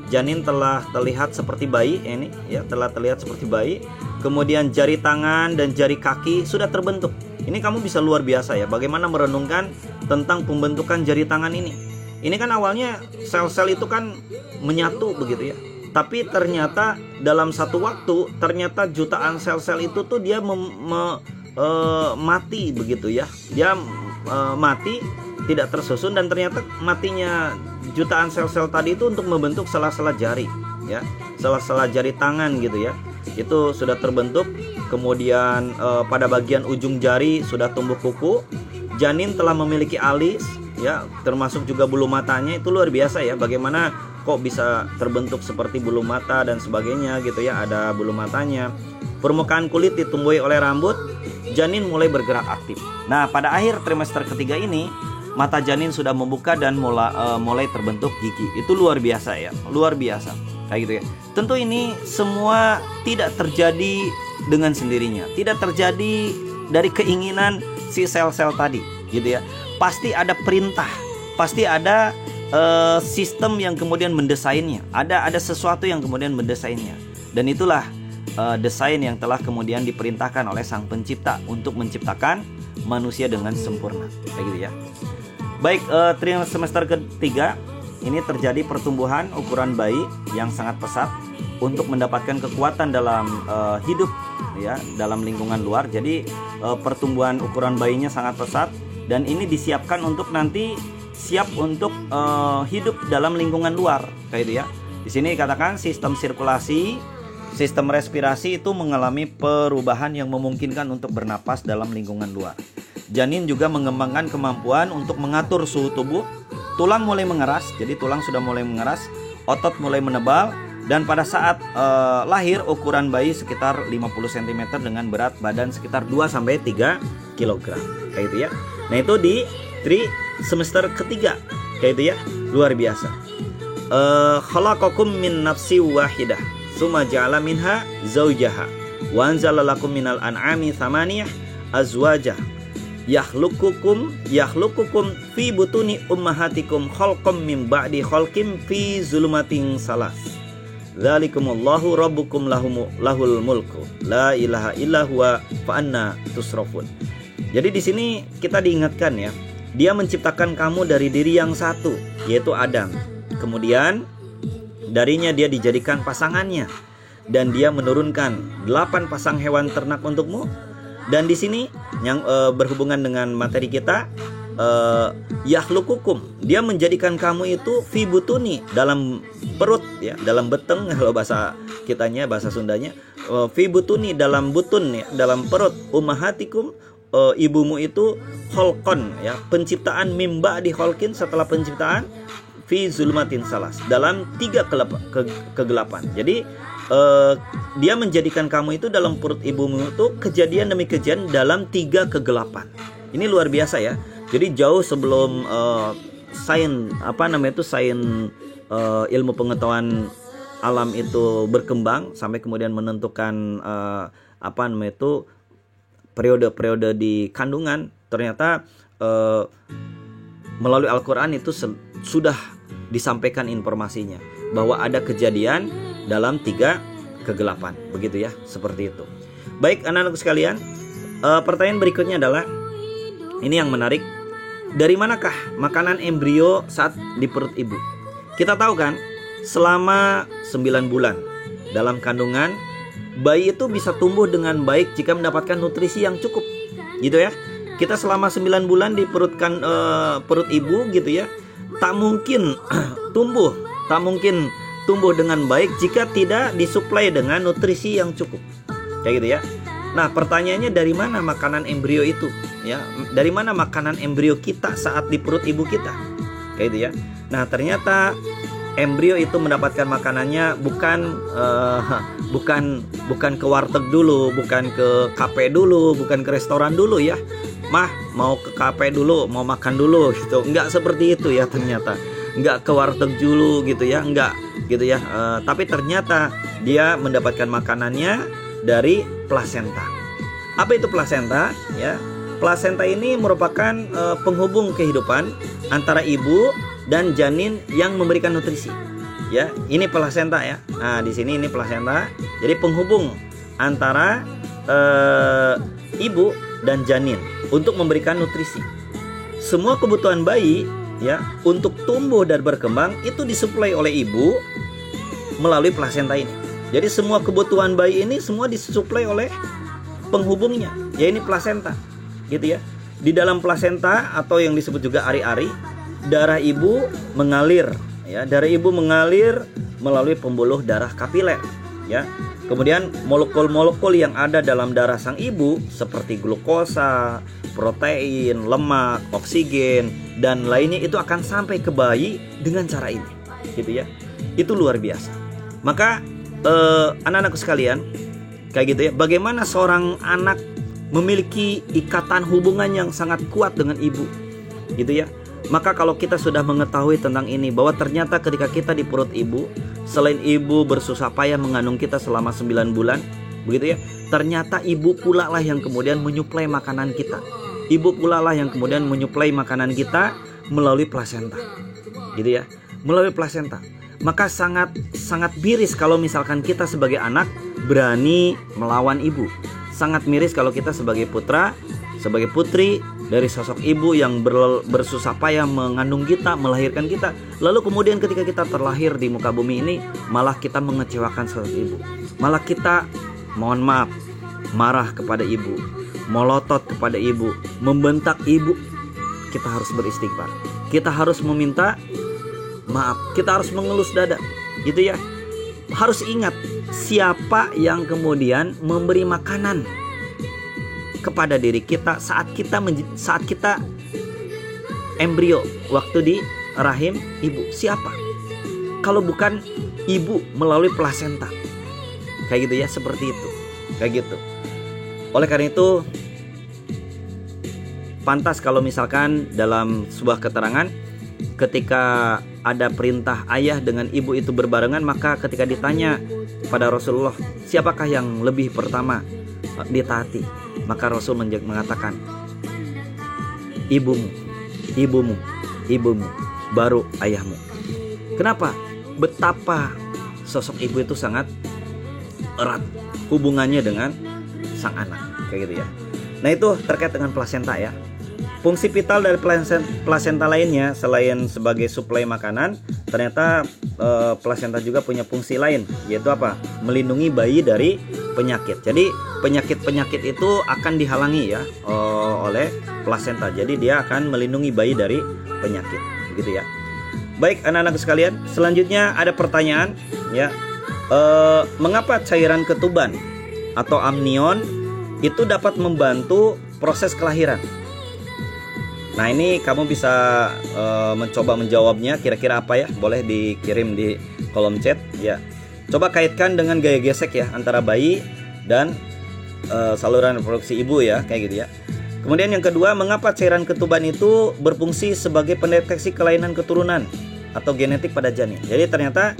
Janin telah terlihat seperti bayi ini ya, telah terlihat seperti bayi. Kemudian jari tangan dan jari kaki sudah terbentuk. Ini kamu bisa luar biasa ya, bagaimana merenungkan tentang pembentukan jari tangan ini. Ini kan awalnya sel-sel itu kan menyatu begitu ya. Tapi ternyata dalam satu waktu ternyata jutaan sel-sel itu tuh dia mati begitu ya. Dia mati tidak tersusun, dan ternyata matinya jutaan sel-sel tadi itu untuk membentuk sela-sela jari ya, sela-sela jari tangan gitu ya. Itu sudah terbentuk. Kemudian pada bagian ujung jari sudah tumbuh kuku. Janin telah memiliki alis ya, termasuk juga bulu matanya. Itu luar biasa ya, bagaimana kok bisa terbentuk seperti bulu mata dan sebagainya gitu ya, ada bulu matanya. Permukaan kulit ditumbuhi oleh rambut. Janin mulai bergerak aktif. Nah, pada akhir trimester ketiga ini mata janin sudah membuka dan mulai terbentuk gigi. Itu luar biasa ya, luar biasa kayak gitu ya. Tentu ini semua tidak terjadi dengan sendirinya, tidak terjadi dari keinginan si sel-sel tadi gitu ya. Pasti ada perintah, pasti ada sistem yang kemudian mendesainnya, ada sesuatu yang kemudian mendesainnya. Dan itulah desain yang telah kemudian diperintahkan oleh Sang Pencipta untuk menciptakan manusia dengan sempurna kayak gitu ya. Baik, trimester ketiga ini terjadi pertumbuhan ukuran bayi yang sangat pesat untuk mendapatkan kekuatan dalam hidup ya, dalam lingkungan luar. Jadi pertumbuhan ukuran bayinya sangat pesat, dan ini disiapkan untuk nanti siap untuk hidup dalam lingkungan luar kayak gitu ya. Di sini dikatakan sistem sirkulasi, sistem respirasi itu mengalami perubahan yang memungkinkan untuk bernapas dalam lingkungan luar. Janin juga mengembangkan kemampuan untuk mengatur suhu tubuh. Tulang mulai mengeras, jadi tulang sudah mulai mengeras, otot mulai menebal, dan pada saat lahir ukuran bayi sekitar 50 cm dengan berat badan sekitar 2-3 kg kayak itu ya. Nah, itu di semester ketiga kayak itu ya, luar biasa. Khalaqakum min nafsi wahidah summa ja'ala minha zaujaha wa anzala lakum minal an'ami thamaniyah azwajah yakhluqukum fi butuni ummahatikum khalqam min ba'di khalqim fi zulumatin salas. Dzalikumullahu rabbukum lahul mulku la ilaha illa huwa fa anna tusrafun. Jadi di sini kita diingatkan ya, Dia menciptakan kamu dari diri yang satu, yaitu Adam. Kemudian darinya Dia dijadikan pasangannya, dan Dia menurunkan 8 pasang hewan ternak untukmu. Dan di sini yang berhubungan dengan materi kita, yakhluqukum, Dia menjadikan kamu itu fi butuni, dalam perut ya, dalam beteng kalau bahasa kitanya, bahasa Sundanya, fi butuni, dalam butun ya, dalam perut ummahatikum, ibumu itu kholqon ya, penciptaan, mimba di kholqin, setelah penciptaan, fi zulmatin salas, dalam 3 kegelapan. Jadi dia menjadikan kamu itu dalam perut ibumu itu kejadian demi kejadian dalam 3 kegelapan. Ini luar biasa ya. Jadi jauh sebelum sains ilmu pengetahuan alam itu berkembang sampai kemudian menentukan periode-periode di kandungan, ternyata melalui Al-Quran itu sudah disampaikan informasinya bahwa ada kejadian dalam 3 kegelapan, begitu ya, seperti itu. Baik anak-anakku sekalian, pertanyaan berikutnya adalah ini yang menarik. Dari manakah makanan embrio saat di perut ibu? Kita tahu kan, selama 9 bulan dalam kandungan, bayi itu bisa tumbuh dengan baik jika mendapatkan nutrisi yang cukup, gitu ya. Kita selama 9 bulan di perut ibu, gitu ya, tak mungkin tumbuh dengan baik jika tidak disuplai dengan nutrisi yang cukup, kayak gitu ya. Nah, pertanyaannya, dari mana makanan embrio itu ya? Dari mana makanan embrio kita saat di perut ibu kita, kayak gitu ya. Nah, ternyata embrio itu mendapatkan makanannya bukan ke warteg dulu, bukan ke kafe dulu, bukan ke restoran dulu ya. Mah, mau ke kafe dulu, mau makan dulu gitu. Enggak seperti itu ya ternyata. Enggak ke warteg dulu gitu ya, enggak gitu ya. Tapi ternyata dia mendapatkan makanannya dari plasenta. Apa itu plasenta ya? Plasenta ini merupakan penghubung kehidupan antara ibu dan janin yang memberikan nutrisi. Ya, ini plasenta ya. Nah, di sini ini plasenta. Jadi penghubung antara ibu dan janin untuk memberikan nutrisi. Semua kebutuhan bayi ya untuk tumbuh dan berkembang itu disuplai oleh ibu melalui plasenta ini. Jadi semua kebutuhan bayi ini semua disuplai oleh penghubungnya, ya ini plasenta, gitu ya. Di dalam plasenta atau yang disebut juga ari-ari, darah ibu mengalir, ya. Darah ibu mengalir melalui pembuluh darah kapiler, ya. Kemudian molekul-molekul yang ada dalam darah sang ibu seperti glukosa, protein, lemak, oksigen dan lainnya itu akan sampai ke bayi dengan cara ini, gitu ya. Itu luar biasa. Maka anak-anakku sekalian, kayak gitu ya, bagaimana seorang anak memiliki ikatan hubungan yang sangat kuat dengan ibu, gitu ya. Maka kalau kita sudah mengetahui tentang ini, bahwa ternyata ketika kita di perut ibu, selain ibu bersusah payah mengandung kita selama 9 bulan, begitu ya, ternyata ibu pula lah yang kemudian menyuplai makanan kita. Ibu pula lah yang kemudian menyuplai makanan kita melalui plasenta, gitu ya, melalui plasenta. Maka sangat miris kalau misalkan kita sebagai anak berani melawan ibu. Sangat miris kalau kita sebagai putra, sebagai putri dari sosok ibu yang bersusah payah mengandung kita, melahirkan kita. Lalu kemudian ketika kita terlahir di muka bumi ini, malah kita mengecewakan sosok ibu. Malah kita, mohon maaf, marah kepada ibu, melotot kepada ibu, membentak ibu. Kita harus beristighfar. Kita harus meminta maaf, kita harus mengelus dada, gitu ya. Harus ingat siapa yang kemudian memberi makanan kepada diri kita saat kita embrio waktu di rahim ibu. Siapa? Kalau bukan ibu melalui plasenta, kayak gitu ya, seperti itu, kayak gitu. Oleh karena itu, pantas kalau misalkan dalam sebuah keterangan, ketika ada perintah ayah dengan ibu itu berbarengan, maka ketika ditanya pada Rasulullah, siapakah yang lebih pertama ditaati? Maka Rasul mengatakan, ibumu, ibumu, ibumu, baru ayahmu. Kenapa? Betapa sosok ibu itu sangat erat hubungannya dengan sang anak, kayak gitu ya. Nah, itu terkait dengan plasenta ya. Fungsi vital dari plasenta lainnya selain sebagai suplai makanan, ternyata plasenta juga punya fungsi lain, yaitu apa? Melindungi bayi dari penyakit. Jadi penyakit-penyakit itu akan dihalangi ya oleh plasenta. Jadi dia akan melindungi bayi dari penyakit, begitu ya. Baik anak-anak sekalian, selanjutnya ada pertanyaan ya. Mengapa cairan ketuban atau amnion itu dapat membantu proses kelahiran. Nah, ini kamu bisa mencoba menjawabnya kira-kira apa ya? Boleh dikirim di kolom chat ya. Coba kaitkan dengan gaya gesek ya antara bayi dan saluran reproduksi ibu ya, kayak gitu ya. Kemudian yang kedua, mengapa cairan ketuban itu berfungsi sebagai pendeteksi kelainan keturunan atau genetik pada janin. Jadi ternyata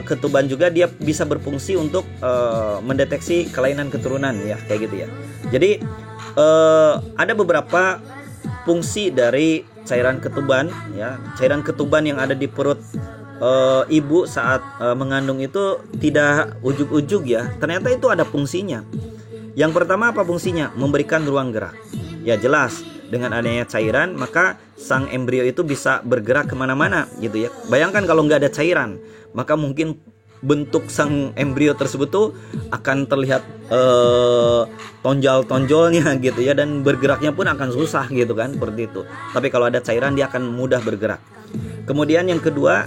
ketuban juga dia bisa berfungsi untuk mendeteksi kelainan keturunan ya, kayak gitu ya. Jadi ada beberapa fungsi dari cairan ketuban ya. Cairan ketuban yang ada di perut ibu saat mengandung itu tidak ujug-ujug ya. Ternyata itu ada fungsinya. Yang pertama apa fungsinya? Memberikan ruang gerak. Ya jelas, dengan adanya cairan maka sang embrio itu bisa bergerak kemana-mana gitu ya. Bayangkan kalau nggak ada cairan, maka mungkin bentuk sang embrio tersebut tuh akan terlihat tonjol-tonjolnya gitu ya, dan bergeraknya pun akan susah gitu kan, seperti itu. Tapi kalau ada cairan dia akan mudah bergerak. Kemudian yang kedua,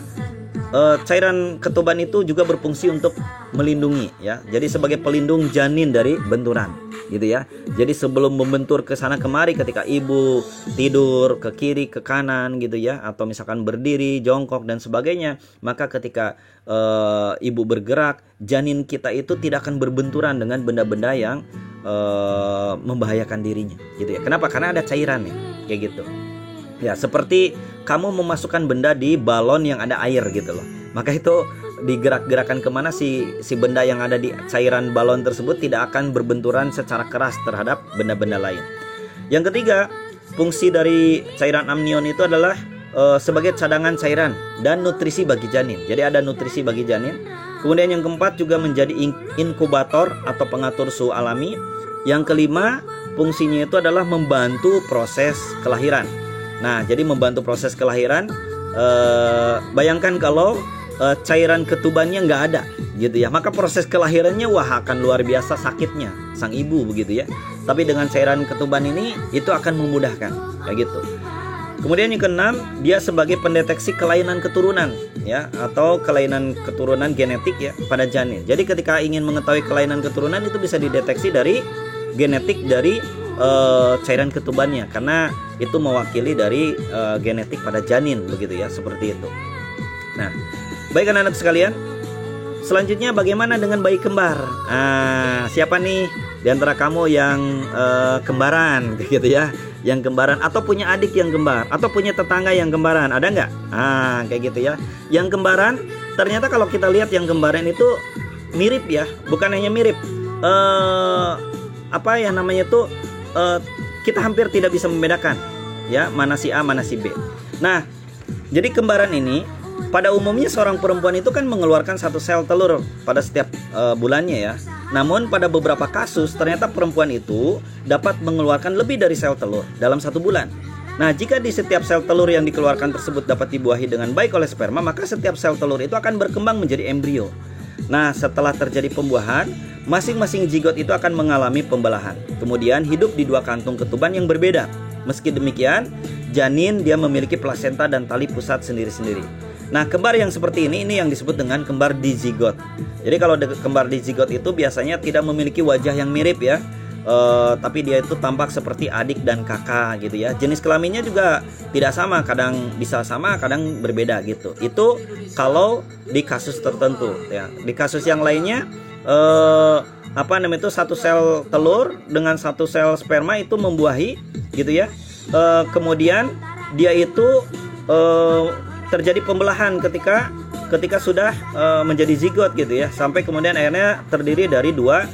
cairan ketuban itu juga berfungsi untuk melindungi ya. Jadi sebagai pelindung janin dari benturan gitu ya. Jadi sebelum membentur ke sana kemari ketika ibu tidur ke kiri ke kanan gitu ya, atau misalkan berdiri, jongkok dan sebagainya, maka ketika ibu bergerak, janin kita itu tidak akan berbenturan dengan benda-benda yang membahayakan dirinya gitu ya. Kenapa? Karena ada cairannya kayak gitu. Ya, seperti kamu memasukkan benda di balon yang ada air gitu loh. Maka itu digerak-gerakan kemana si benda yang ada di cairan balon tersebut tidak akan berbenturan secara keras terhadap benda-benda lain. Yang ketiga, fungsi dari cairan amnion itu adalah sebagai cadangan cairan dan nutrisi bagi janin. Jadi ada nutrisi bagi janin. Kemudian yang keempat juga menjadi inkubator atau pengatur suhu alami. Yang kelima, fungsinya itu adalah membantu proses kelahiran. Nah, jadi membantu proses kelahiran. Bayangkan kalau cairan ketubannya nggak ada, gitu ya, maka proses kelahirannya wah akan luar biasa sakitnya sang ibu begitu ya. Tapi dengan cairan ketuban ini itu akan memudahkan, kayak gitu. Kemudian yang keenam, dia sebagai pendeteksi kelainan keturunan, ya, atau kelainan keturunan genetik ya pada janin. Jadi ketika ingin mengetahui kelainan keturunan itu bisa dideteksi dari genetik dari cairan ketubannya, karena itu mewakili dari genetik pada janin begitu ya, seperti itu. Nah, baik anak-anak sekalian, selanjutnya bagaimana dengan bayi kembar? Siapa nih di antara kamu yang kembaran gitu ya, yang kembaran atau punya adik yang kembar atau punya tetangga yang kembaran, ada nggak? Kayak gitu ya. Yang kembaran, ternyata kalau kita lihat yang kembaran itu mirip ya, bukan hanya mirip, apa ya namanya tuh, kita hampir tidak bisa membedakan ya, mana si A mana si B. Nah, jadi kembaran ini pada umumnya seorang perempuan itu kan mengeluarkan satu sel telur pada setiap bulannya ya. Namun pada beberapa kasus ternyata perempuan itu dapat mengeluarkan lebih dari sel telur dalam satu bulan. Nah, jika di setiap sel telur yang dikeluarkan tersebut dapat dibuahi dengan baik oleh sperma, maka setiap sel telur itu akan berkembang menjadi embrio. Nah, setelah terjadi pembuahan, masing-masing zigot itu akan mengalami pembelahan. Kemudian hidup di dua kantung ketuban yang berbeda. Meski demikian, janin dia memiliki plasenta dan tali pusat sendiri-sendiri. Nah, kembar yang seperti ini yang disebut dengan kembar dizigot. Jadi kalau kembar dizigot itu biasanya tidak memiliki wajah yang mirip ya, tapi dia itu tampak seperti adik dan kakak gitu ya. Jenis kelaminnya juga tidak sama, kadang bisa sama, kadang berbeda gitu. Itu kalau di kasus tertentu ya. Di kasus yang lainnya, apa namanya itu, satu sel telur dengan satu sel sperma itu membuahi gitu ya. Kemudian dia itu terjadi pembelahan ketika sudah menjadi zigot gitu ya, sampai kemudian akhirnya terdiri dari dua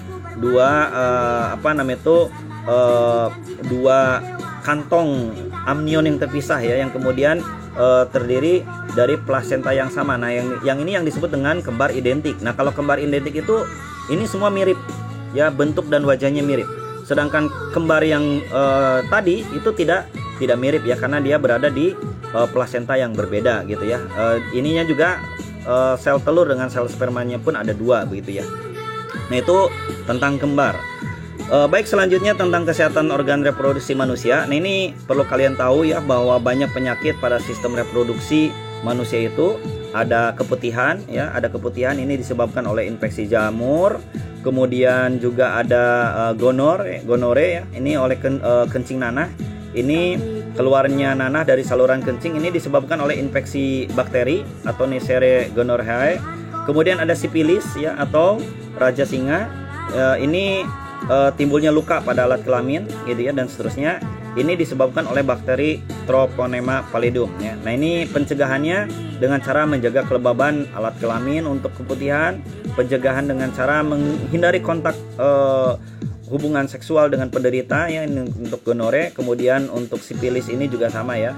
kantong amnion yang terpisah ya, yang kemudian terdiri dari plasenta yang sama. Nah, yang ini yang disebut dengan kembar identik. Nah, kalau kembar identik itu ini semua mirip ya, bentuk dan wajahnya mirip. Sedangkan kembar yang tadi itu tidak mirip ya, karena dia berada di plasenta yang berbeda gitu ya. Ininya juga sel telur dengan sel spermanya pun ada dua begitu ya. Nah, itu tentang kembar. Baik, selanjutnya tentang kesehatan organ reproduksi manusia. Nah, ini perlu kalian tahu ya, bahwa banyak penyakit pada sistem reproduksi manusia itu ada keputihan ya, ada keputihan ini disebabkan oleh infeksi jamur. Kemudian juga ada gonore ya, ini oleh kencing nanah. Ini keluarnya nanah dari saluran kencing ini disebabkan oleh infeksi bakteri atau Neisseria gonorrhoeae. Kemudian ada sipilis ya atau raja singa. Ini timbulnya luka pada alat kelamin gitu ya, dan seterusnya. Ini disebabkan oleh bakteri Treponema pallidum ya. Nah, ini pencegahannya dengan cara menjaga kelembaban alat kelamin untuk keputihan, pencegahan dengan cara menghindari kontak hubungan seksual dengan penderita ya, ini untuk gonore. Kemudian untuk sipilis ini juga sama ya,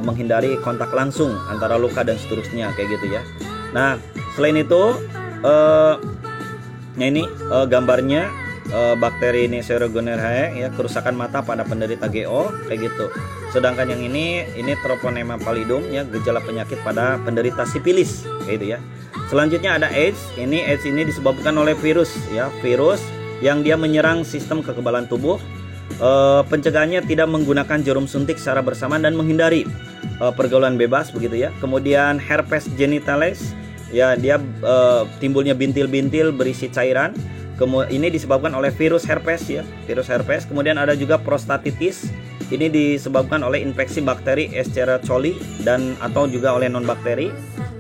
menghindari kontak langsung antara luka dan seterusnya kayak gitu ya. Nah, selain itu nah ini gambarnya bakteri Neisseria gonorrhoeae ya, kerusakan mata pada penderita GO kayak gitu. Sedangkan yang ini Treponema pallidum ya, gejala penyakit pada penderita sipilis kayak gitu ya. Selanjutnya ada AIDS. AIDS ini disebabkan oleh virus ya, virus yang dia menyerang sistem kekebalan tubuh. Pencegahannya tidak menggunakan jarum suntik secara bersamaan dan menghindari pergaulan bebas begitu ya. Kemudian herpes genitalis ya, dia timbulnya bintil-bintil berisi cairan. Ini disebabkan oleh virus herpes ya, virus herpes. Kemudian ada juga prostatitis. Ini disebabkan oleh infeksi bakteri Escherichia coli dan atau juga oleh non bakteri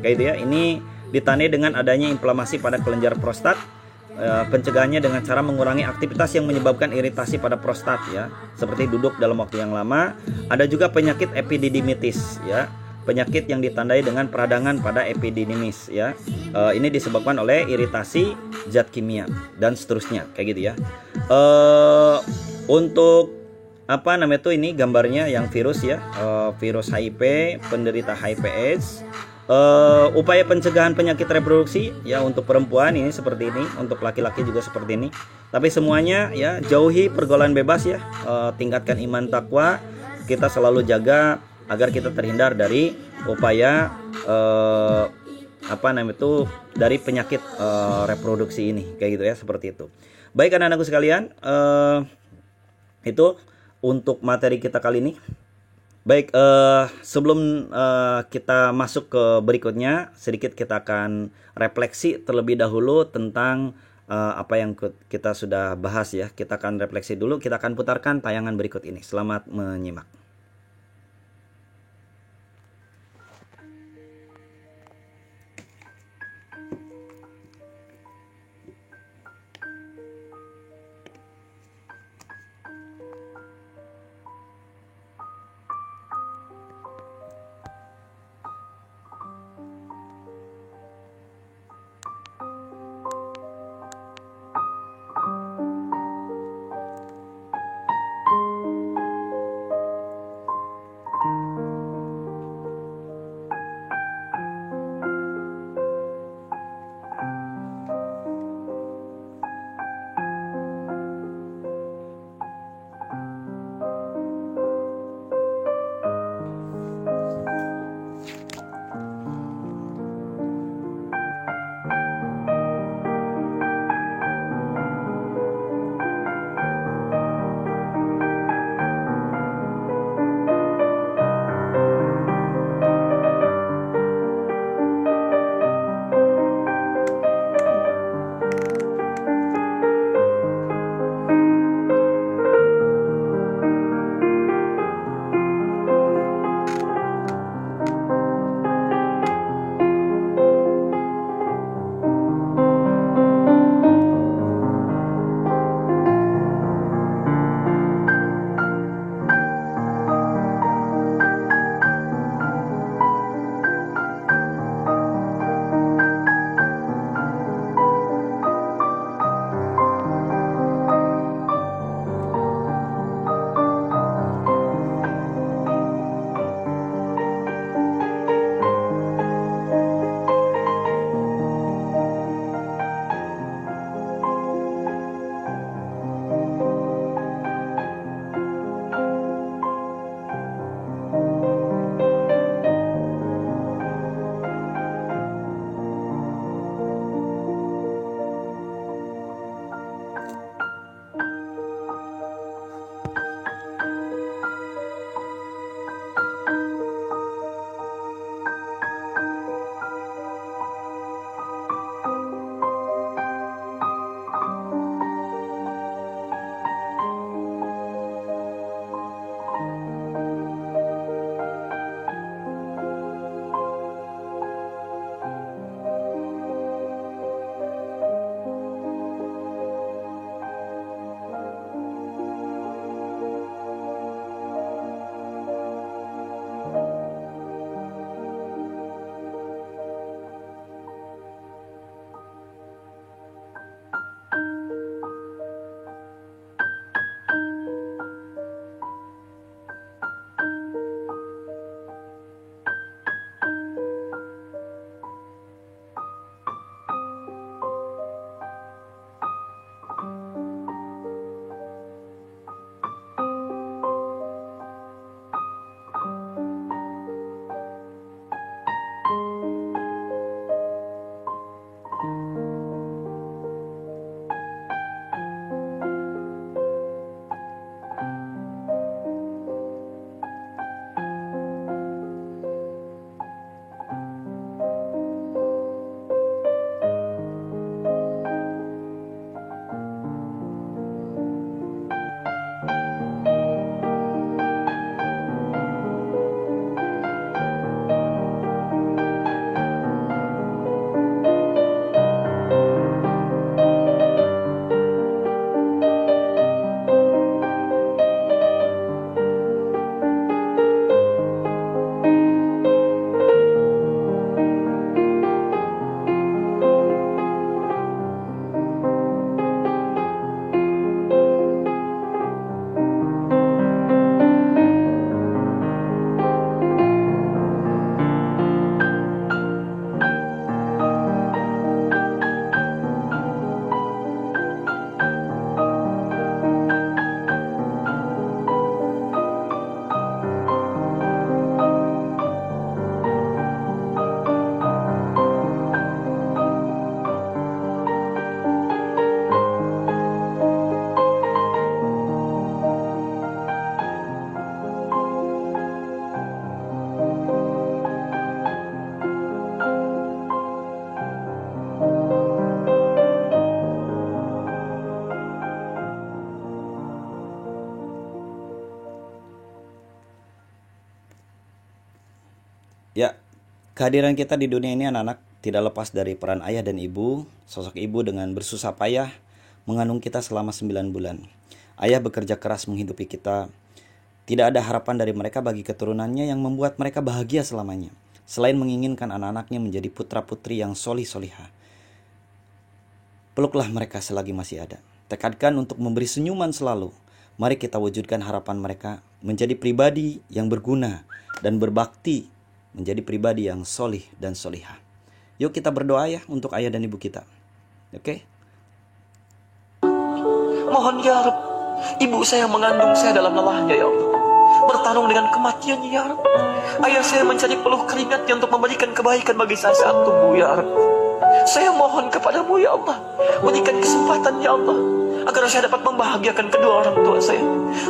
kayak gitu ya. Ini ditandai dengan adanya inflamasi pada kelenjar prostat. Pencegahannya dengan cara mengurangi aktivitas yang menyebabkan iritasi pada prostat ya, seperti duduk dalam waktu yang lama. Ada juga penyakit epididymitis ya, penyakit yang ditandai dengan peradangan pada epididymis ya. Ini disebabkan oleh iritasi zat kimia dan seterusnya kayak gitu ya. Untuk apa namanya itu, ini gambarnya yang virus ya, virus HIV, penderita HIV/AIDS. Upaya pencegahan penyakit reproduksi ya, untuk perempuan ini seperti ini, untuk laki-laki juga seperti ini. Tapi semuanya ya, jauhi pergaulan bebas ya, tingkatkan iman takwa, kita selalu jaga agar kita terhindar dari upaya apa namanya itu, dari penyakit reproduksi ini kayak gitu ya, seperti itu. Baik anak-anakku sekalian, itu untuk materi kita kali ini. Baik, sebelum kita masuk ke berikutnya, sedikit kita akan refleksi terlebih dahulu tentang apa yang kita sudah bahas ya. Kita akan refleksi dulu, kita akan putarkan tayangan berikut ini. Selamat menyimak. Ya, kehadiran kita di dunia ini anak-anak tidak lepas dari peran ayah dan ibu. Sosok ibu dengan bersusah payah mengandung kita selama 9 bulan. Ayah bekerja keras menghidupi kita. Tidak ada harapan dari mereka bagi keturunannya yang membuat mereka bahagia selamanya, selain menginginkan anak-anaknya menjadi putra-putri yang solih-solihah. Peluklah mereka selagi masih ada. Tekadkan untuk memberi senyuman selalu. Mari kita wujudkan harapan mereka menjadi pribadi yang berguna dan berbakti, menjadi pribadi yang solih dan solihah. Yuk kita berdoa ya untuk ayah dan ibu kita. Oke? Mohon ya Rab, ibu saya mengandung saya dalam lelahnya ya Allah, bertarung dengan kematiannya ya Rab. Ayah saya mencari peluh keringatnya untuk memberikan kebaikan bagi saya saat tumbuh ya Rab. Saya mohon kepadamu ya Allah, berikan kesempatan ya Allah, agar saya dapat membahagiakan kedua orang tua saya.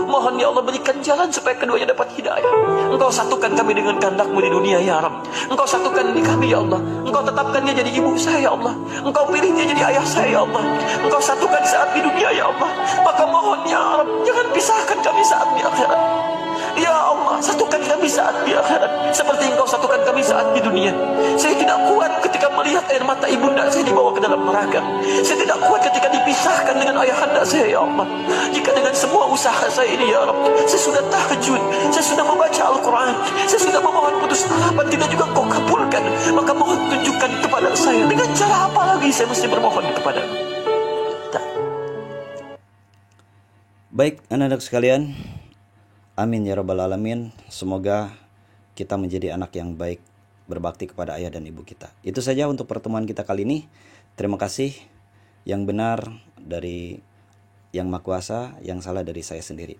Mohon ya Allah, berikan jalan supaya keduanya dapat hidayah. Engkau satukan kami dengan kehendak-Mu di dunia ya Rabb. Engkau satukan di kami ya Allah. Engkau tetapkan dia jadi ibu saya ya Allah. Engkau pilih dia jadi ayah saya ya Allah. Engkau satukan saat di dunia ya Allah. Maka mohon ya Rabb, jangan pisahkan kami saat di akhirat. Ya Allah, satukan kami saat di akhirat seperti Engkau satukan kami saat di dunia. Saya tidak kuat ketika melihat air mata ibunda saya dibawa ke dalam neraka. Saya tidak kuat ketika dipisahkan dengan ayahanda saya ya Allah. Jika dengan semua usaha saya ini ya Rabb, saya sudah tahajud, saya sudah membaca Al-Quran, saya sudah memohon putus harapan, tidak juga Engkau kabulkan, maka mohon tunjukkan kepada saya dengan cara apa lagi saya mesti bermohon kepada-Mu. Baik anak-anak sekalian, amin ya rabbal alamin. Semoga kita menjadi anak yang baik, berbakti kepada ayah dan ibu kita. Itu saja untuk pertemuan kita kali ini. Terima kasih. Yang benar dari Yang Maha Kuasa, yang salah dari saya sendiri.